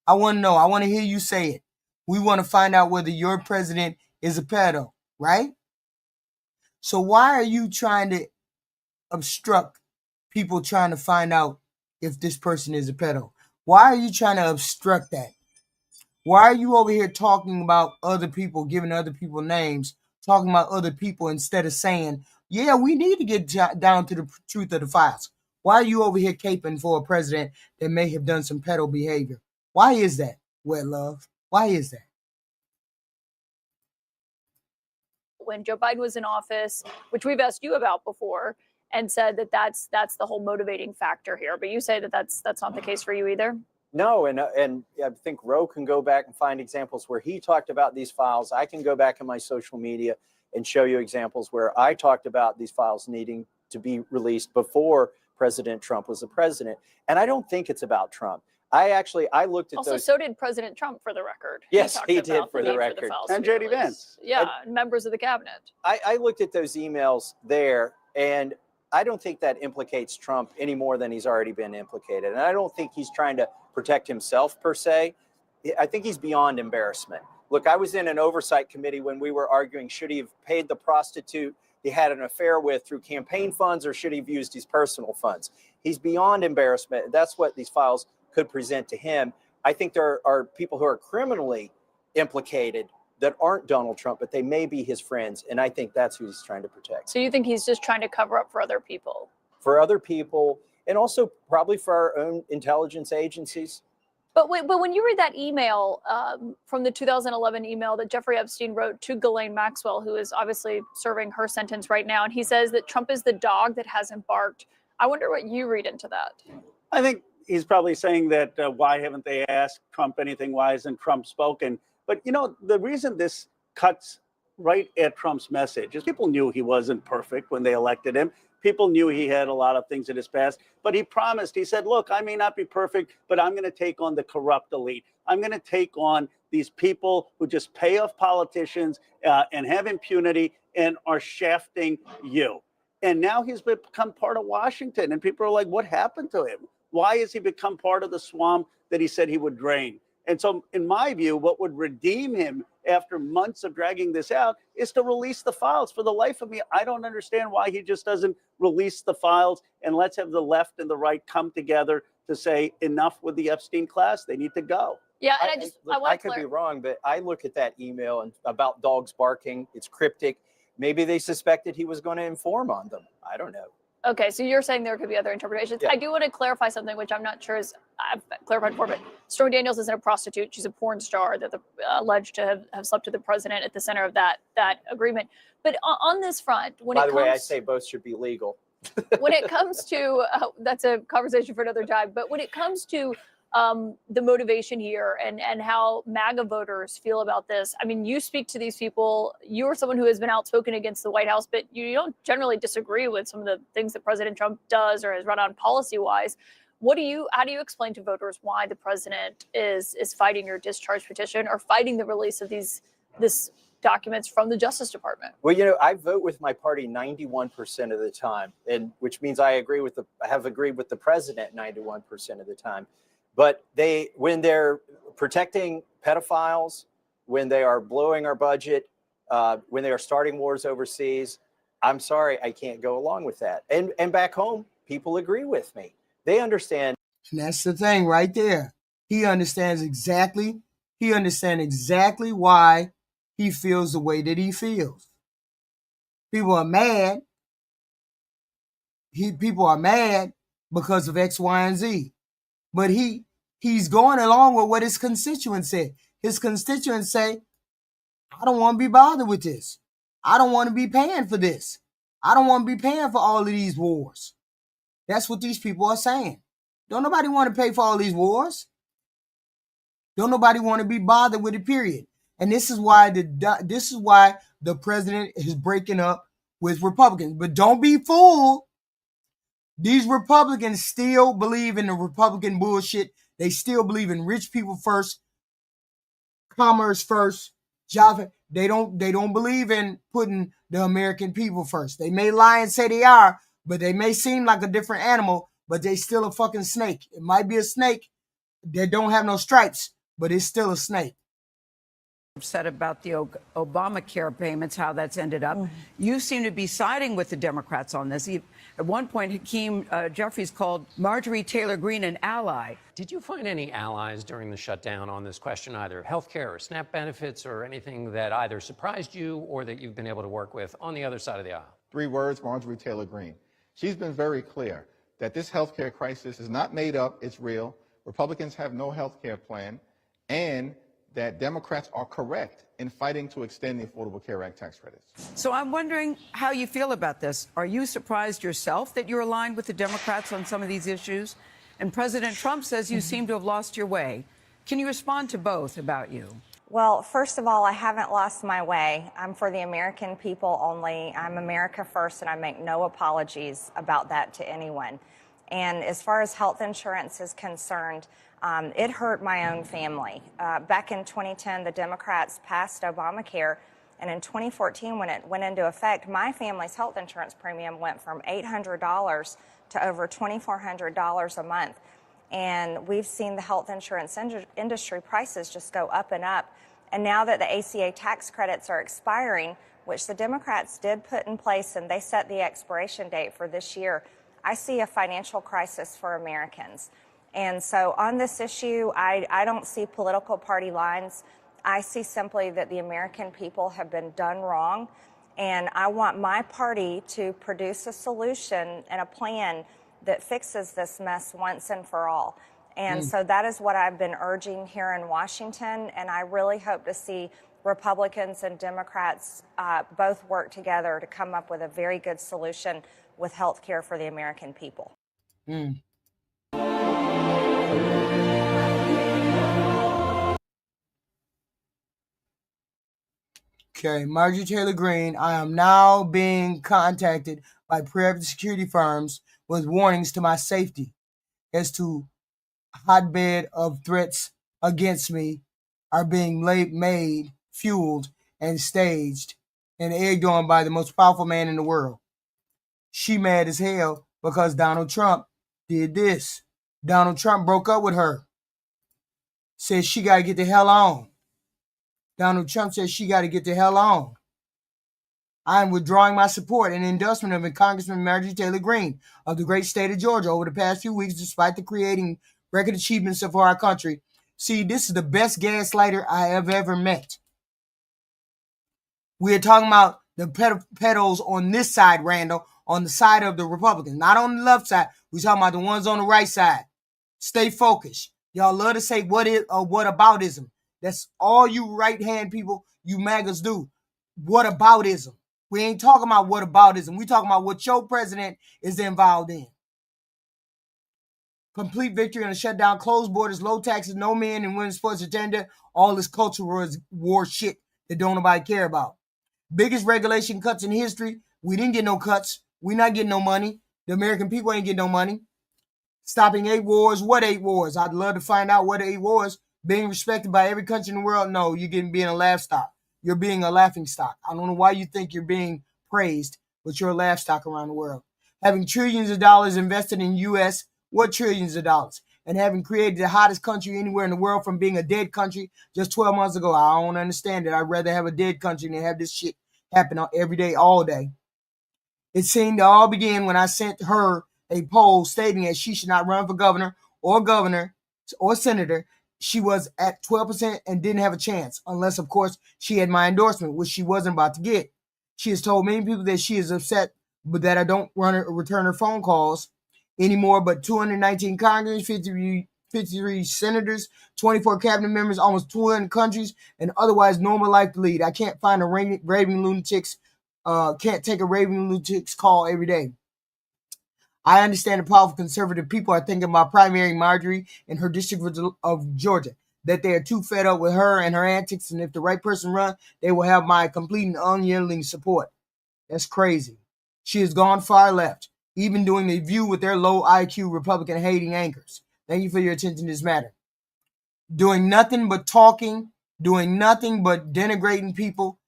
I want to know. I want to hear you say it. We want to find out whether your president is a pedo, right? So why are you trying to obstruct people trying to find out if this person is a pedo? Why are you trying to obstruct that? Why are you over here talking about other people, giving other people names, talking about other people instead of saying, yeah, we need to get down to the truth of the files? Why are you over here caping for a president that may have done some pedo behavior? Why is that, Wet Love? Why is that? When Joe Biden was in office, which we've asked you about before, and said that that's the whole motivating factor here. But you say that that's not the case for you either? No, and I think Roe can go back and find examples where he talked about these files. I can go back in my social media and show you examples where I talked about these files needing to be released before President Trump was the president. And I don't think it's about Trump. I looked at also, those. so did President Trump, for the record. Yes, talked he about did, for the need record. files And to be JD released. Vance. Yeah, and members of the cabinet. I looked at those emails there, and I don't think that implicates Trump any more than he's already been implicated. And I don't think he's trying to protect himself per se. I think he's beyond embarrassment. Look, I was in an oversight committee when we were arguing, should he have paid the prostitute he had an affair with through campaign funds, or should he have used his personal funds? He's beyond embarrassment. That's what these files could present to him. I think there are people who are criminally implicated that aren't Donald Trump, but they may be his friends. And I think that's who he's trying to protect. So you think he's just trying to cover up for other people? For other people, and also probably for our own intelligence agencies. But when you read that email from the 2011 email that Jeffrey Epstein wrote to Ghislaine Maxwell, who is obviously serving her sentence right now, and he says that Trump is the dog that hasn't barked, I wonder what you read into that. I think he's probably saying that why haven't they asked Trump anything? Why hasn't Trump spoken? But, you know, the reason this cuts right at Trump's message is people knew he wasn't perfect when they elected him. People knew he had a lot of things in his past, but he promised, he said, look, I may not be perfect, but I'm going to take on the corrupt elite. I'm going to take on these people who just pay off politicians and have impunity and are shafting you. And now he's become part of Washington, and people are like, what happened to him? Why has he become part of the swamp that he said he would drain? And so, in my view, what would redeem him after months of dragging this out is to release the files. For the life of me, I don't understand why he just doesn't release the files, and let's have the left and the right come together to say enough with the Epstein class. They need to go. Yeah, and I could be wrong, but I look at that email and about dogs barking. It's cryptic. Maybe they suspected he was going to inform on them. I don't know. Okay, so you're saying there could be other interpretations. Yeah. I do want to clarify something, which I'm not sure is I've clarified before, but Stormy Daniels isn't a prostitute. She's a porn star that alleged to have slept with the president at the center of that agreement. But on this front, By the way, I say both should be legal. When it comes to, that's a conversation for another time, but when it comes to the motivation here and how MAGA voters feel about this. I mean, you speak to these people. You are someone who has been outspoken against the White House, but you don't generally disagree with some of the things that President Trump does or has run on policy-wise. How do you explain to voters why the president is fighting your discharge petition or fighting the release of this documents from the Justice Department? Well, you know, I vote with my party 91% of the time, and which means I have agreed with the president 91% of the time. But when they're protecting pedophiles, when they are blowing our budget, when they are starting wars overseas, I'm sorry, I can't go along with that. And back home, people agree with me. They understand. And that's the thing right there. He understands exactly why he feels the way that he feels. People are mad. People are mad because of X, Y, and Z. But he's going along with what his constituents say. His constituents say, I don't want to be bothered with this. I don't want to be paying for this. I don't want to be paying for all of these wars. That's what these people are saying. Don't nobody want to pay for all these wars. Don't nobody want to be bothered with it, period. And this is why the president is breaking up with Republicans. But don't be fooled. These Republicans still believe in the Republican bullshit. They still believe in rich people first, commerce first, job. They don't believe in putting the American people first. They may lie and say they are, but they may seem like a different animal, but they still a fucking snake. It might be a snake that don't have no stripes, but it's still a snake. Upset about the Obamacare payments, how that's ended up. You seem to be siding with the Democrats on this. At one point, Hakeem Jeffries called Marjorie Taylor-Greene an ally. Did you find any allies during the shutdown on this question, either health care or SNAP benefits or anything that either surprised you or that you've been able to work with on the other side of the aisle? 3 words, Marjorie Taylor-Greene. She's been very clear that this health care crisis is not made up, it's real. Republicans have no health care plan, and that Democrats are correct in fighting to extend the Affordable Care Act tax credits. So I'm wondering how you feel about this. Are you surprised yourself that you're aligned with the Democrats on some of these issues? And President Trump says you seem to have lost your way. Can you respond to both about you? Well, first of all, I haven't lost my way. I'm for the American people only. I'm America first, and I make no apologies about that to anyone. And as far as health insurance is concerned, it hurt my own family. Back in 2010, the Democrats passed Obamacare, and in 2014, when it went into effect, my family's health insurance premium went from $800 to over $2,400 a month. And we've seen the health insurance industry prices just go up and up. And now that the ACA tax credits are expiring, which the Democrats did put in place, and they set the expiration date for this year, I see a financial crisis for Americans. And so on this issue, I don't see political party lines. I see simply that the American people have been done wrong. And I want my party to produce a solution and a plan that fixes this mess once and for all. And so that is what I've been urging here in Washington. And I really hope to see Republicans and Democrats both work together to come up with a very good solution with health care for the American people. Okay, Marjorie Taylor-Greene, I am now being contacted by private security firms with warnings to my safety as to hotbed of threats against me are being made, fueled, and staged and egged on by the most powerful man in the world. She mad as hell because Donald Trump did this. Donald Trump broke up with her. Says she got to get the hell on. Donald Trump says she got to get the hell on. I am withdrawing my support and endorsement of Congressman Marjorie Taylor-Greene of the great state of Georgia over the past few weeks, despite the creating record achievements of our country. See, this is the best gaslighter I have ever met. We're talking about the pedals on this side, Randall, on the side of the Republicans, not on the left side. We're talking about the ones on the right side. Stay focused. Y'all love to say what aboutism. That's all you right-hand people, you MAGAs do. What aboutism? We ain't talking about what aboutism. We talking about what your president is involved in. Complete victory on the shutdown, closed borders, low taxes, no men and women's sports agenda, all this cultural war shit that don't nobody care about. Biggest regulation cuts in history. We didn't get no cuts. We not getting no money. The American people ain't getting no money. Stopping 8 wars. What 8 wars? I'd love to find out what 8 wars. Being respected by every country in the world? No, you're being a laugh stock. You're being a laughing stock. I don't know why you think you're being praised, but you're a laugh stock around the world. Having trillions of dollars invested in U.S., what trillions of dollars? And having created the hottest country anywhere in the world from being a dead country just 12 months ago. I don't understand it. I'd rather have a dead country than have this shit happen every day, all day. It seemed to all begin when I sent her a poll stating that she should not run for governor or senator. She was at 12% and didn't have a chance, unless, of course, she had my endorsement, which she wasn't about to get. She has told many people that she is upset, but that I don't return her phone calls anymore. But 219 Congress, 53 senators, 24 cabinet members, almost 200 countries, and otherwise normal life to lead. I can't find a raving lunatic's, can't take a raving lunatic's call every day. I understand the powerful conservative people are thinking about primarying Marjorie in her district of Georgia, that they are too fed up with her and her antics, and if the right person runs, they will have my complete and unyielding support. That's crazy. She has gone far left, even doing The View with their low IQ Republican hating anchors. Thank you for your attention to this matter. Doing nothing but talking, doing nothing but denigrating people.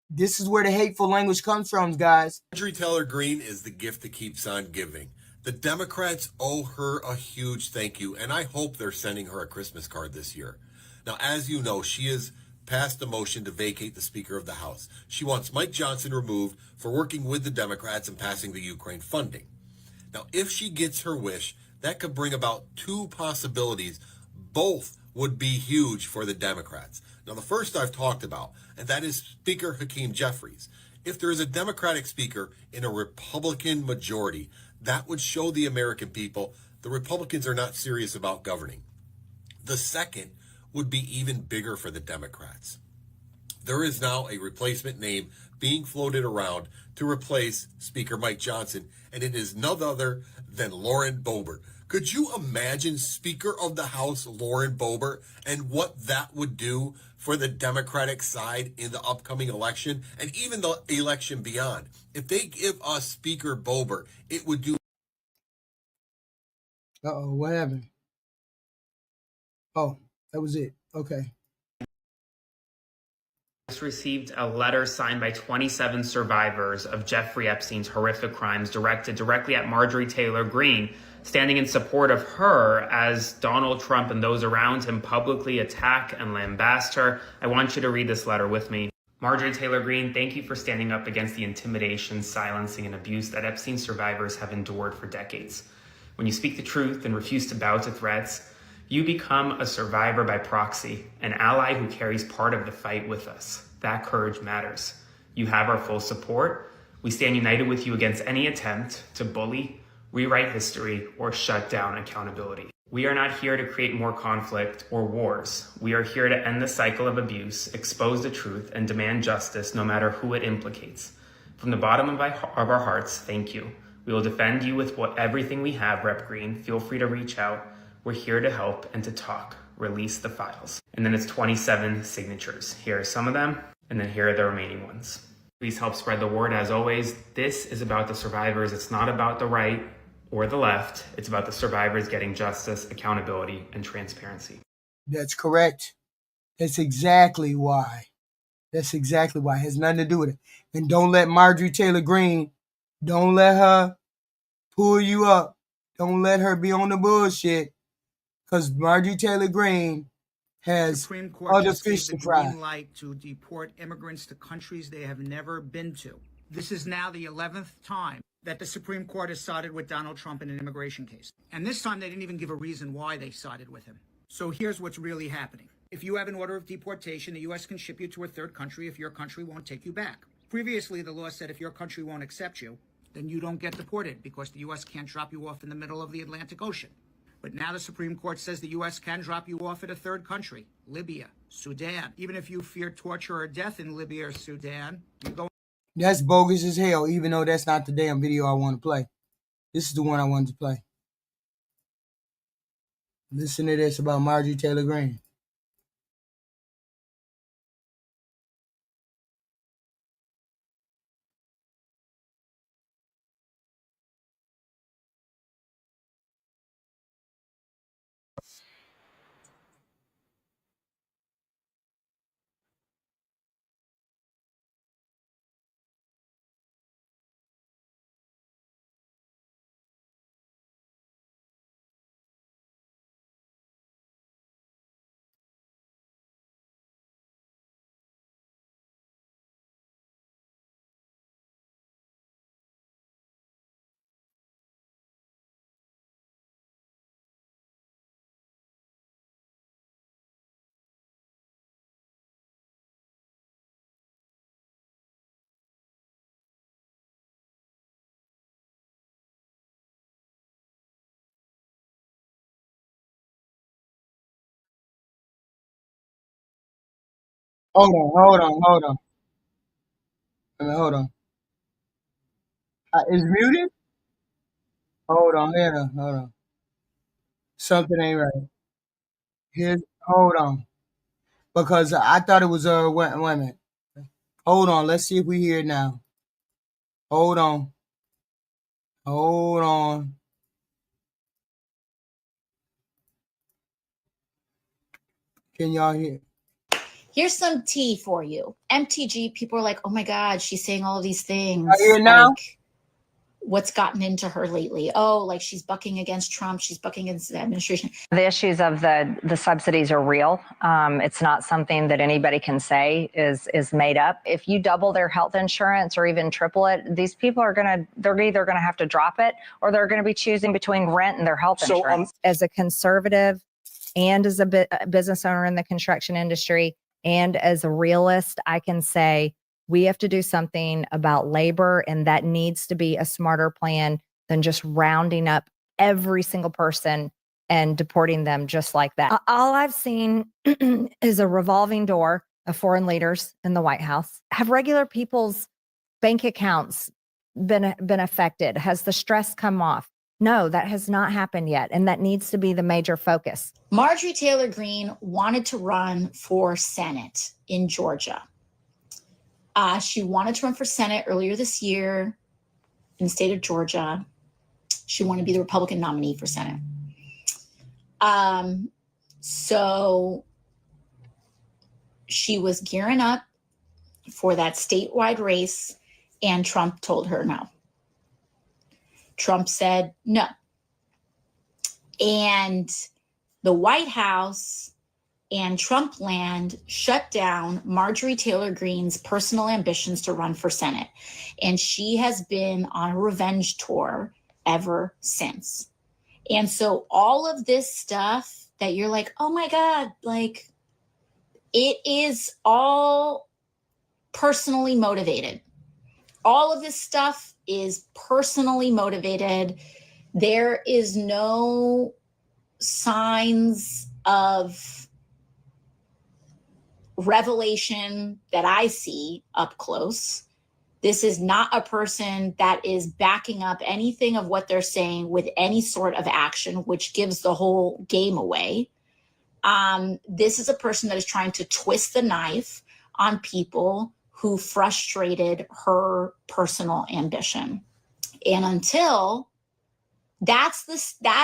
This is where the hateful language comes from, guys. Marjorie Taylor-Greene is the gift that keeps on giving. The Democrats owe her a huge thank you, and I hope they're sending her a Christmas card this year. Now, as you know, she has passed a motion to vacate the Speaker of the House. She wants Mike Johnson removed for working with the Democrats and passing the Ukraine funding. Now, if she gets her wish, that could bring about two possibilities. Both would be huge for the Democrats. Now, the first I've talked about, and that is Speaker Hakeem Jeffries. If there is a Democratic speaker in a Republican majority, that would show the American people the Republicans are not serious about governing. The second would be even bigger for the Democrats. There is now a replacement name being floated around to replace Speaker Mike Johnson, and it is none other than Lauren Boebert. Could you imagine Speaker of the House Lauren Boebert and what that would do for the Democratic side in the upcoming election and even the election beyond? If they give us Speaker Boebert, it would do. Uh-oh, what happened? Oh, that was it. Okay. Received a letter signed by 27 survivors of Jeffrey Epstein's horrific crimes directed directly at Marjorie Taylor-Greene, standing in support of her as Donald Trump and those around him publicly attack and lambast her. I want you to read this letter with me. Marjorie Taylor-Greene, thank you for standing up against the intimidation, silencing, and abuse that Epstein survivors have endured for decades. When you speak the truth and refuse to bow to threats, you become a survivor by proxy, an ally who carries part of the fight with us. That courage matters. You have our full support. We stand united with you against any attempt to bully, rewrite history, or shut down accountability. We are not here to create more conflict or wars. We are here to end the cycle of abuse, expose the truth, and demand justice no matter who it implicates. From the bottom of our hearts, thank you. We will defend you with everything we have, Rep. Green. Feel free to reach out. We're here to help and to talk. Release the files. And then it's 27 signatures. Here are some of them, and then here are the remaining ones. Please help spread the word. As always, this is about the survivors. It's not about the right or the left. It's about the survivors getting justice, accountability, and transparency. That's correct. That's exactly why. That's exactly why. It has nothing to do with it. And don't let Marjorie Taylor-Greene, don't let her pull you up. Don't let her be on the bullshit. Because Marjorie Taylor-Greene has Supreme Court other just fish gave to the fry. green light to deport immigrants to countries they have never been to. This is now the 11th time that the Supreme Court has sided with Donald Trump in an immigration case. And this time they didn't even give a reason why they sided with him. So here's what's really happening. If you have an order of deportation, the U.S. can ship you to a third country if your country won't take you back. Previously, the law said if your country won't accept you, then you don't get deported because the U.S. can't drop you off in the middle of the Atlantic Ocean. But now the Supreme Court says the U.S. can drop you off at a third country, Libya, Sudan. Even if you fear torture or death in Libya or Sudan, you go. That's bogus as hell, even though that's not the damn video I want to play. This is the one I wanted to play. Listen to this about Marjorie Taylor-Greene. Hold on. I mean, hold on. Is muted? Hold on, hold on. Something ain't right. Hold on. Because I thought it was wait a minute. Hold on, let's see if we hear it now. Hold on. Hold on. Can y'all hear? Here's some tea for you. MTG, people are like, oh my God, she's saying all of these things. I hear now? Like, what's gotten into her lately? Oh, like she's bucking against Trump. She's bucking against the administration. The issues of the subsidies are real. It's not something that anybody can say is made up. If you double their health insurance or even triple it, these people they're either gonna have to drop it or they're gonna be choosing between rent and their health insurance. As a conservative and as a business owner in the construction industry and as a realist, I can say we have to do something about labor, and that needs to be a smarter plan than just rounding up every single person and deporting them just like that. All I've seen is a revolving door of foreign leaders in the White House. Have regular people's bank accounts been affected? Has the stress come off? No, that has not happened yet, and that needs to be the major focus. Marjorie Taylor Greene wanted to run for Senate in Georgia. She wanted to run for Senate earlier this year in the state of Georgia. She wanted to be the Republican nominee for Senate. So she was gearing up for that statewide race, and Trump told her no. Trump said no. And the White House and Trump land shut down Marjorie Taylor Greene's personal ambitions to run for Senate. And she has been on a revenge tour ever since. And so all of this stuff that you're like, oh my God, like it is all personally motivated. All of this stuff is personally motivated. There is no signs of revelation that I see up close. This is not a person that is backing up anything of what they're saying with any sort of action, which gives the whole game away. This is a person that is trying to twist the knife on people who frustrated her personal ambition. And until that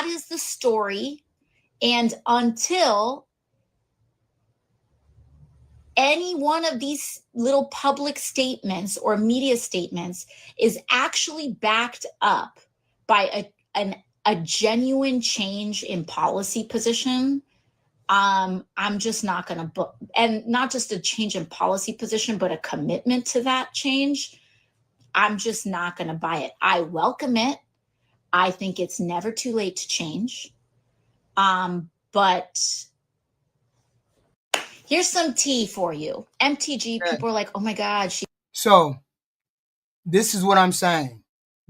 is the story, and until any one of these little public statements or media statements is actually backed up by a genuine change in policy position, I'm just not going to, and not just a change in policy position, but a commitment to that change. I'm just not going to buy it. I welcome it. I think it's never too late to change. But here's some tea for you. MTG, people are like, oh my God. So this is what I'm saying.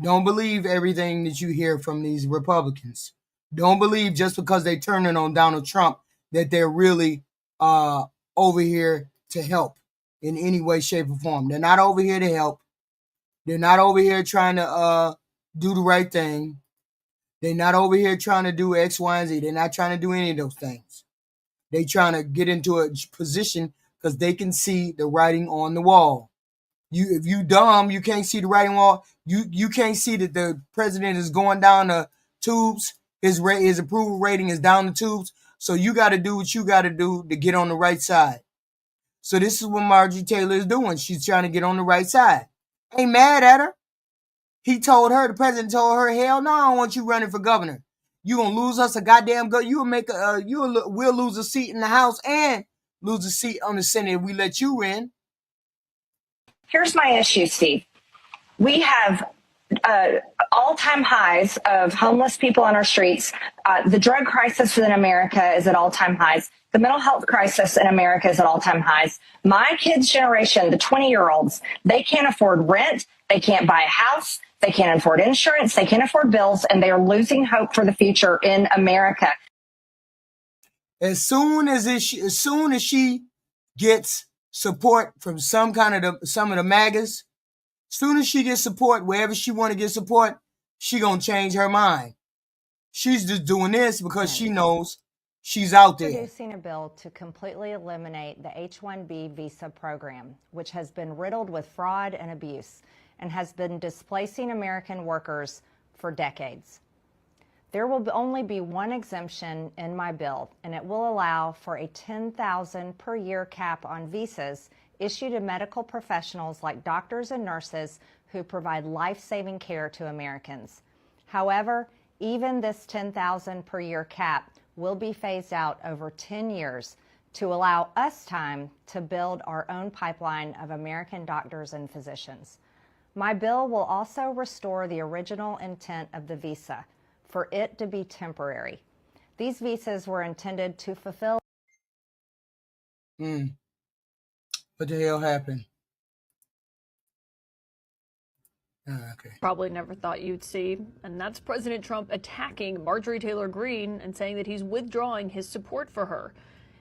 Don't believe everything that you hear from these Republicans. Don't believe just because they're turning on Donald Trump that they're really over here to help in any way, shape, or form. They're not over here to help. They're not over here trying to do the right thing. They're not over here trying to do X, Y, and Z. They're not trying to do any of those things. They're trying to get into a position because they can see the writing on the wall. If you dumb, you can't see the writing wall. You can't see that the president is going down the tubes. His approval rating is down the tubes. So you got to do what you got to do to get on the right side. So this is what Marjorie Taylor is doing. She's trying to get on the right side. Ain't mad at her. The president told her, hell no, I don't want you running for governor. You gonna lose us a goddamn we'll lose a seat in the House and lose a seat on the Senate if we let you in. Here's my issue, Steve. We have all-time highs of homeless people on our streets. The drug crisis in America is at all-time highs. The mental health crisis in America is at all-time highs. My kids' generation, the 20-year-olds, they can't afford rent. They can't buy a house. They can't afford insurance. They can't afford bills, and they are losing hope for the future in America. As soon as she gets support from some of the MAGAs, as soon as she gets support wherever she want to get support, she gonna change her mind. She's just doing this because she knows she's out there. Introducing a bill to completely eliminate the H-1B visa program, which has been riddled with fraud and abuse and has been displacing American workers for decades. There will only be one exemption in my bill, and it will allow for a $10,000 per year cap on visas issued to medical professionals like doctors and nurses who provide life-saving care to Americans. However, even this $10,000 per year cap will be phased out over 10 years to allow us time to build our own pipeline of American doctors and physicians. My bill will also restore the original intent of the visa, for it to be temporary. These visas were intended to fulfill. What the hell happened? Okay. Probably never thought you'd see. And that's President Trump attacking Marjorie Taylor-Greene and saying that he's withdrawing his support for her.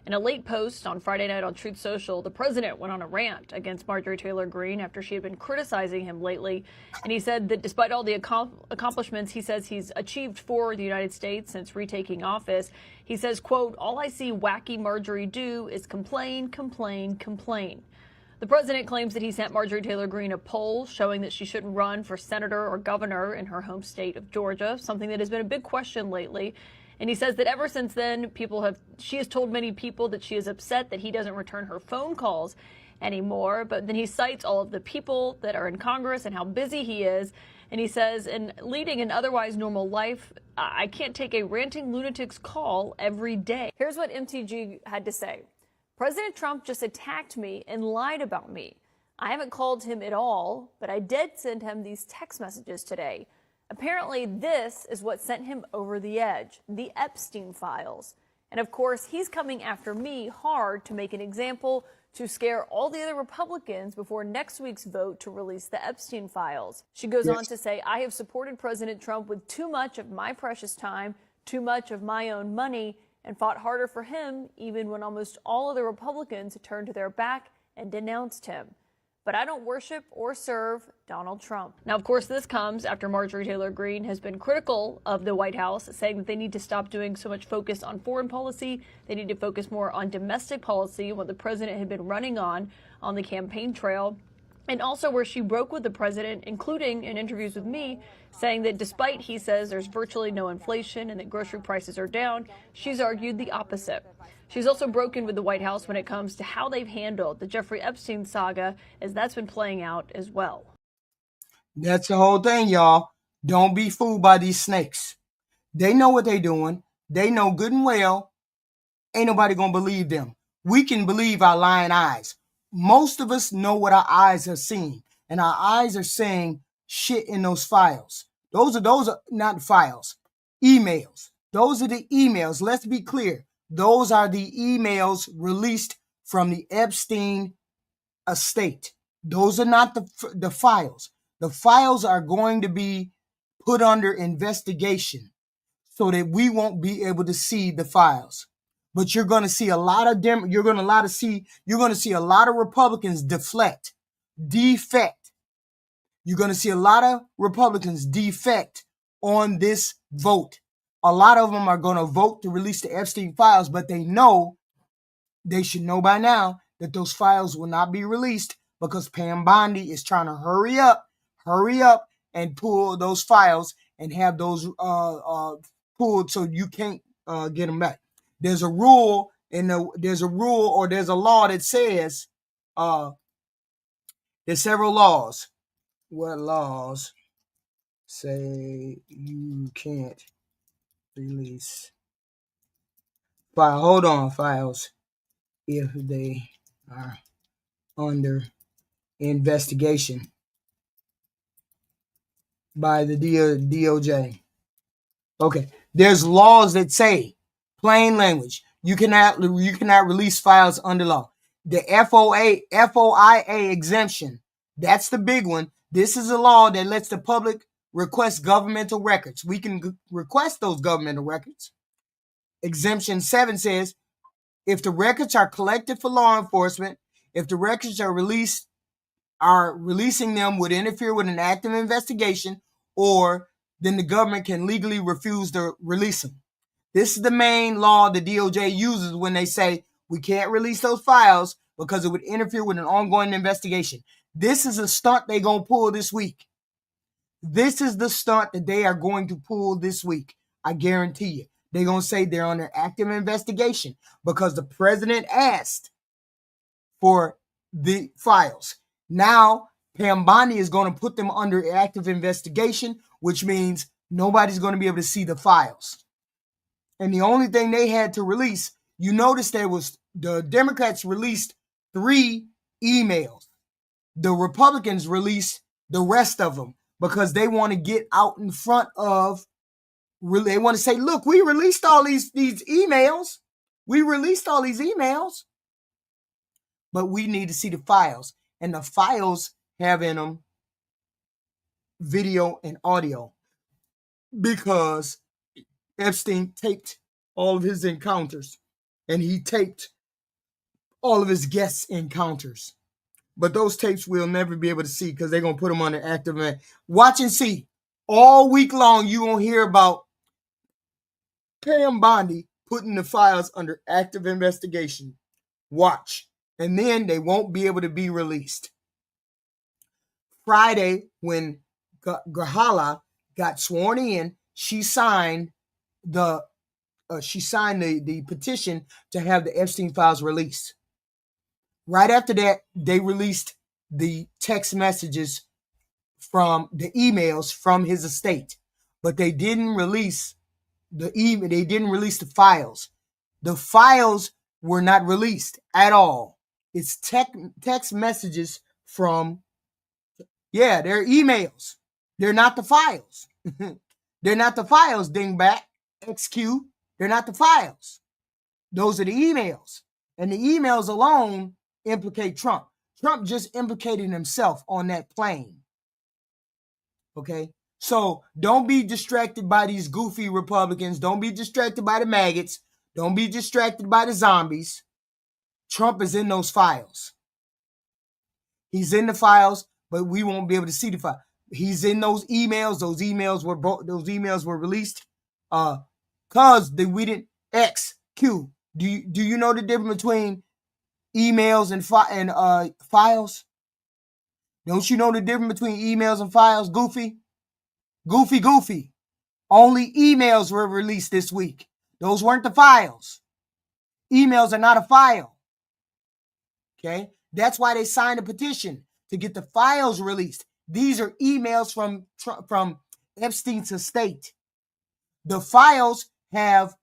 In a late post on Friday night on Truth Social, the president went on a rant against Marjorie Taylor-Greene after she had been criticizing him lately. And he said that despite all the accomplishments he says he's achieved for the United States since retaking office, he says, quote, "All I see wacky Marjorie do is complain, complain, complain." The president claims that he sent Marjorie Taylor-Greene a poll showing that she shouldn't run for senator or governor in her home state of Georgia, something that has been a big question lately. And he says that ever since then, she has told many people that she is upset that he doesn't return her phone calls anymore. But then he cites all of the people that are in Congress and how busy he is. And he says, in leading an otherwise normal life, I can't take a ranting lunatic's call every day. Here's what MTG had to say. President Trump just attacked me and lied about me. I haven't called him at all, but I did send him these text messages today. Apparently, this is what sent him over the edge, the Epstein files. And of course, he's coming after me hard to make an example to scare all the other Republicans before next week's vote to release the Epstein files. She goes on to say, I have supported President Trump with too much of my precious time, too much of my own money, and fought harder for him even when almost all of the Republicans turned their back and denounced him. But I don't worship or serve Donald Trump. Now, of course, this comes after Marjorie Taylor-Greene has been critical of the White House, saying that they need to stop doing so much focus on foreign policy. They need to focus more on domestic policy, what the president had been running on the campaign trail. And also where she broke with the president, including in interviews with me, saying that despite he says there's virtually no inflation and that grocery prices are down, she's argued the opposite. She's also broken with the White House when it comes to how they've handled the Jeffrey Epstein saga, as that's been playing out as well. That's the whole thing, y'all. Don't be fooled by these snakes. They know what they're doing. They know good and well. Ain't nobody gonna believe them. We can believe our lying eyes. Most of us know what our eyes are seeing, and our eyes are saying shit in those files. Those are not files, emails. Those are the emails. Let's be clear. Those are the emails released from the Epstein estate. Those are not the files. The files are going to be put under investigation so that we won't be able to see the files. But you're going to see a lot of them. You're going to see a lot of Republicans defect. You're going to see a lot of Republicans defect on this vote. A lot of them are going to vote to release the Epstein files, but they should know by now that those files will not be released because Pam Bondi is trying to hurry up and pull those files and have those pulled so you can't get them back. There's a rule there's a law that says there's several laws. What laws say you can't release files if they are under investigation by the DOJ. Okay, there's laws that say, plain language, you cannot release files under law. The FOIA exemption, that's the big one. This is a law that lets the public request governmental records. We can request those governmental records. Exemption 7 says, if the records are collected for law enforcement, if the records are releasing them would interfere with an active investigation, or then the government can legally refuse to release them. This is the main law the DOJ uses when they say we can't release those files because it would interfere with an ongoing investigation. This is a stunt they're going to pull this week. This is the stunt that they are going to pull this week. I guarantee you. They're going to say they're under active investigation because the president asked for the files. Now, Pam Bondi is going to put them under active investigation, which means nobody's going to be able to see the files. And the only thing they had to release, you notice there was the Democrats released 3 emails. The Republicans released the rest of them because they want to get out in front of, they want to say, look, we released all these emails. We released all these emails. But we need to see the files. And the files have in them video and audio because Epstein taped all of his encounters and he taped all of his guests' encounters. But those tapes we'll never be able to see because they're going to put them on the active. Watch and see. All week long, you won't hear about Pam Bondi putting the files under active investigation. Watch. And then they won't be able to be released. Friday, when Khanna got sworn in, she signed the petition to have the Epstein files released. Right after that, they released the text messages from the emails from his estate, but they didn't release the email. They didn't release the files. The files were not released at all. It's text messages from, they're emails. They're not the files. They're not the files, dingbat, XQ. They're not the files. Those are the emails. And the emails alone implicate Trump. Trump just implicated himself on that plane. Okay? So don't be distracted by these goofy Republicans. Don't be distracted by the maggots. Don't be distracted by the zombies. Trump is in those files. He's in the files, but we won't be able to see the file. He's in those emails. Those emails were released because we didn't XQ. Do you know the difference between emails and files? Don't you know the difference between emails and files? Goofy. Only emails were released this week. Those weren't the files. Emails are not a file. Okay? That's why they signed a petition to get the files released. These are emails from Epstein's estate. The files have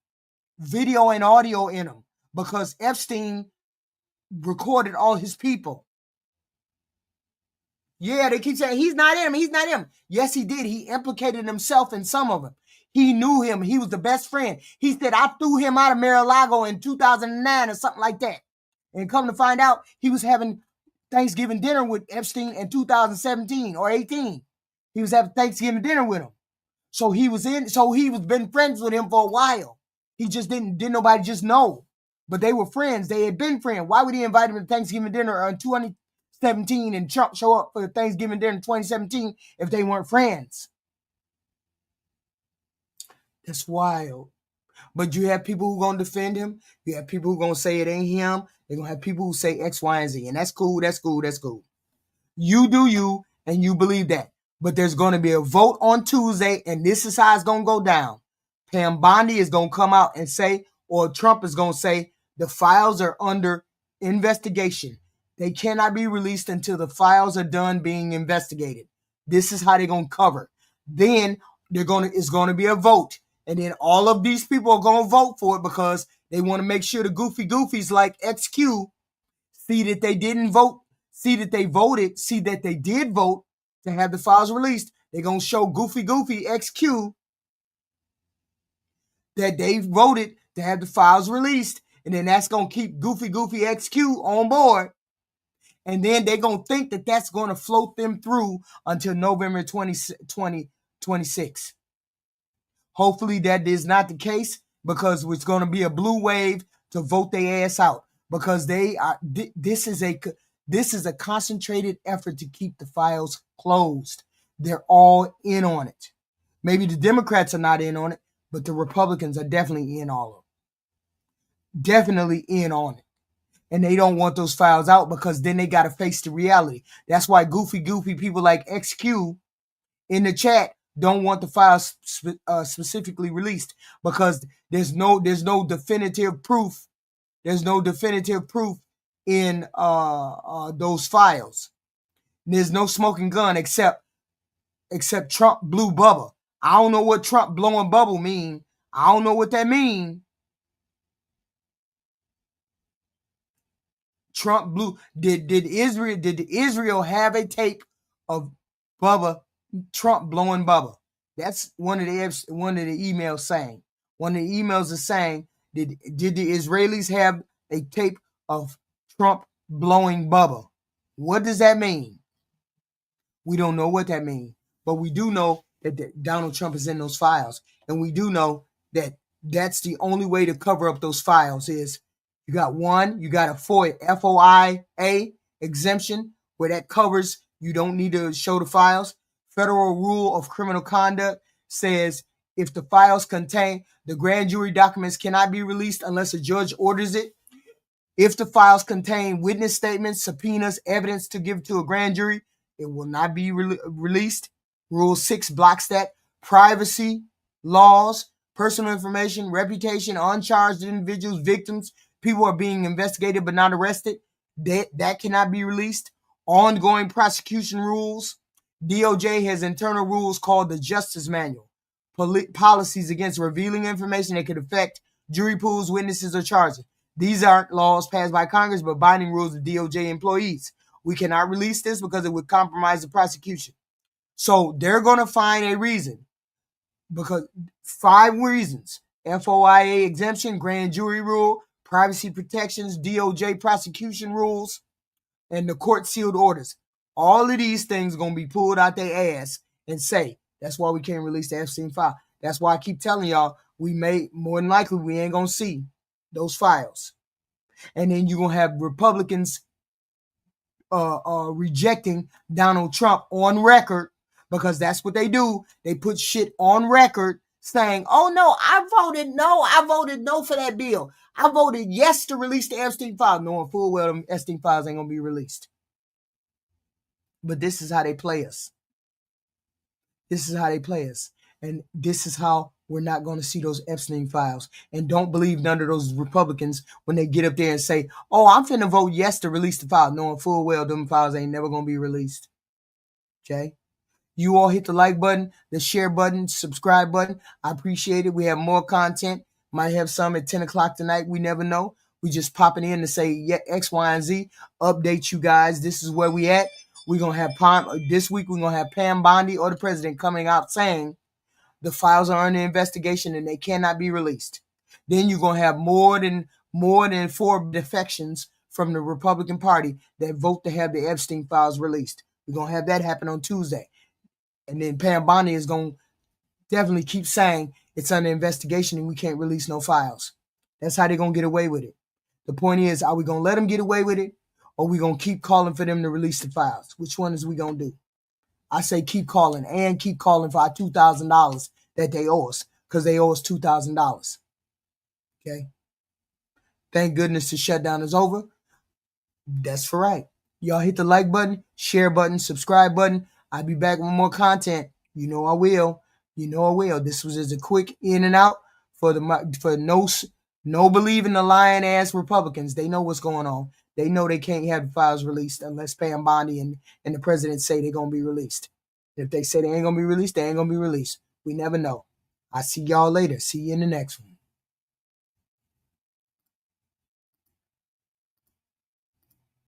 video and audio in them because Epstein recorded all his people. Yeah, they keep saying, he's not him. Yes, he did. He implicated himself in some of them. He knew him. He was the best friend. He said, I threw him out of Mar-a-Lago in 2009 or something like that. And come to find out, he was having Thanksgiving dinner with Epstein in 2017 or 18. He was having Thanksgiving dinner with him. So he was been friends with him for a while. He just didn't nobody just know. But they were friends. They had been friends. Why would he invite him to Thanksgiving dinner in 2017 and Trump show up for Thanksgiving dinner in 2017 if they weren't friends? That's wild. But you have people who are going to defend him. You have people who are going to say it ain't him. They're going to have people who say X, Y, and Z. And that's cool. You do you, and you believe that. But there's going to be a vote on Tuesday, and this is how it's going to go down. Pam Bondi is going to come out and say, or Trump is going to say, the files are under investigation. They cannot be released until the files are done being investigated. This is how they're going to cover. Then it's going to be a vote. And then all of these people are going to vote for it because they want to make sure the goofy goofies like XQ see that they didn't vote, see that they voted, see that they did vote to have the files released. They're going to show goofy XQ that they voted to have the files released. And then that's going to keep goofy XQ on board. And then they're going to think that that's going to float them through until November 2026. Hopefully that is not the case because it's going to be a blue wave to vote their ass out because this is a concentrated effort to keep the files closed. They're all in on it. Maybe the Democrats are not in on it, but the Republicans are definitely in all of it. Definitely in on it. And they don't want those files out because then they got to face the reality. That's why goofy people like XQ in the chat don't want the files specifically released, because there's no definitive proof. There's no definitive proof in those files. There's no smoking gun except Trump blew Bubba. I don't know what Trump blowing bubble mean. I don't know what that mean. Trump blew. Did Israel have a tape of Trump blowing Bubba? That's one of the emails saying. One of the emails is saying, did the Israelis have a tape of Trump blowing Bubba? What does that mean? We don't know what that means, but we do know that Donald Trump is in those files, and we do know that that's the only way to cover up those files is you got a FOIA, FOIA exemption, where that covers, you don't need to show the files. Federal Rule of Criminal Conduct says if the files contain, the grand jury documents cannot be released unless a judge orders it. If the files contain witness statements, subpoenas, evidence to give to a grand jury, it will not be released. Rule 6 blocks that. Privacy laws, personal information, reputation, uncharged individuals, victims, people are being investigated but not arrested, that cannot be released. Ongoing prosecution rules. DOJ has internal rules called the Justice Manual. Policies against revealing information that could affect jury pools, witnesses, or charges. These aren't laws passed by Congress, but binding rules of DOJ employees. We cannot release this because it would compromise the prosecution. So they're going to find a reason, because 5 reasons: FOIA exemption, grand jury rule, privacy protections, DOJ prosecution rules, and the court sealed orders. All of these things are going to be pulled out their ass and say, that's why we can't release the Epstein file. That's why I keep telling y'all, more than likely, we ain't going to see those files. And then you're going to have Republicans rejecting Donald Trump on record, because that's what they do. They put shit on record saying, oh no, I voted no for that bill. I voted yes to release the Epstein file, knowing full well the Epstein files ain't going to be released. But this is how they play us. This is how they play us. And this is how we're not going to see those Epstein files. And don't believe none of those Republicans when they get up there and say, oh, I'm finna vote yes to release the file, knowing full well them files ain't never going to be released. Okay? You all hit the like button, the share button, subscribe button. I appreciate it. We have more content. Might have some at 10 o'clock tonight. We never know. We just popping in to say, yeah, X, Y, and Z. Update you guys. This is where we at. We're going to have this week, we're going to have Pam Bondi or the president coming out saying the files are under investigation and they cannot be released. Then you're going to have more than 4 defections from the Republican Party that vote to have the Epstein files released. We're going to have that happen on Tuesday. And then Pam Bondi is going to definitely keep saying it's under investigation and we can't release no files. That's how they're going to get away with it. The point is, are we going to let them get away with it, or are we going to keep calling for them to release the files? Which one is we going to do? I say keep calling, and keep calling for our $2,000 that they owe us, because they owe us $2,000. Okay? Thank goodness the shutdown is over. That's for right. Y'all hit the like button, share button, subscribe button. I'll be back with more content. You know I will. You know I will. This was just a quick in and out for no believing the lying ass Republicans. They know what's going on. They know they can't have the files released unless Pam Bondi and the president say they're going to be released. If they say they ain't going to be released, they ain't going to be released. We never know. I'll see y'all later. See you in the next one.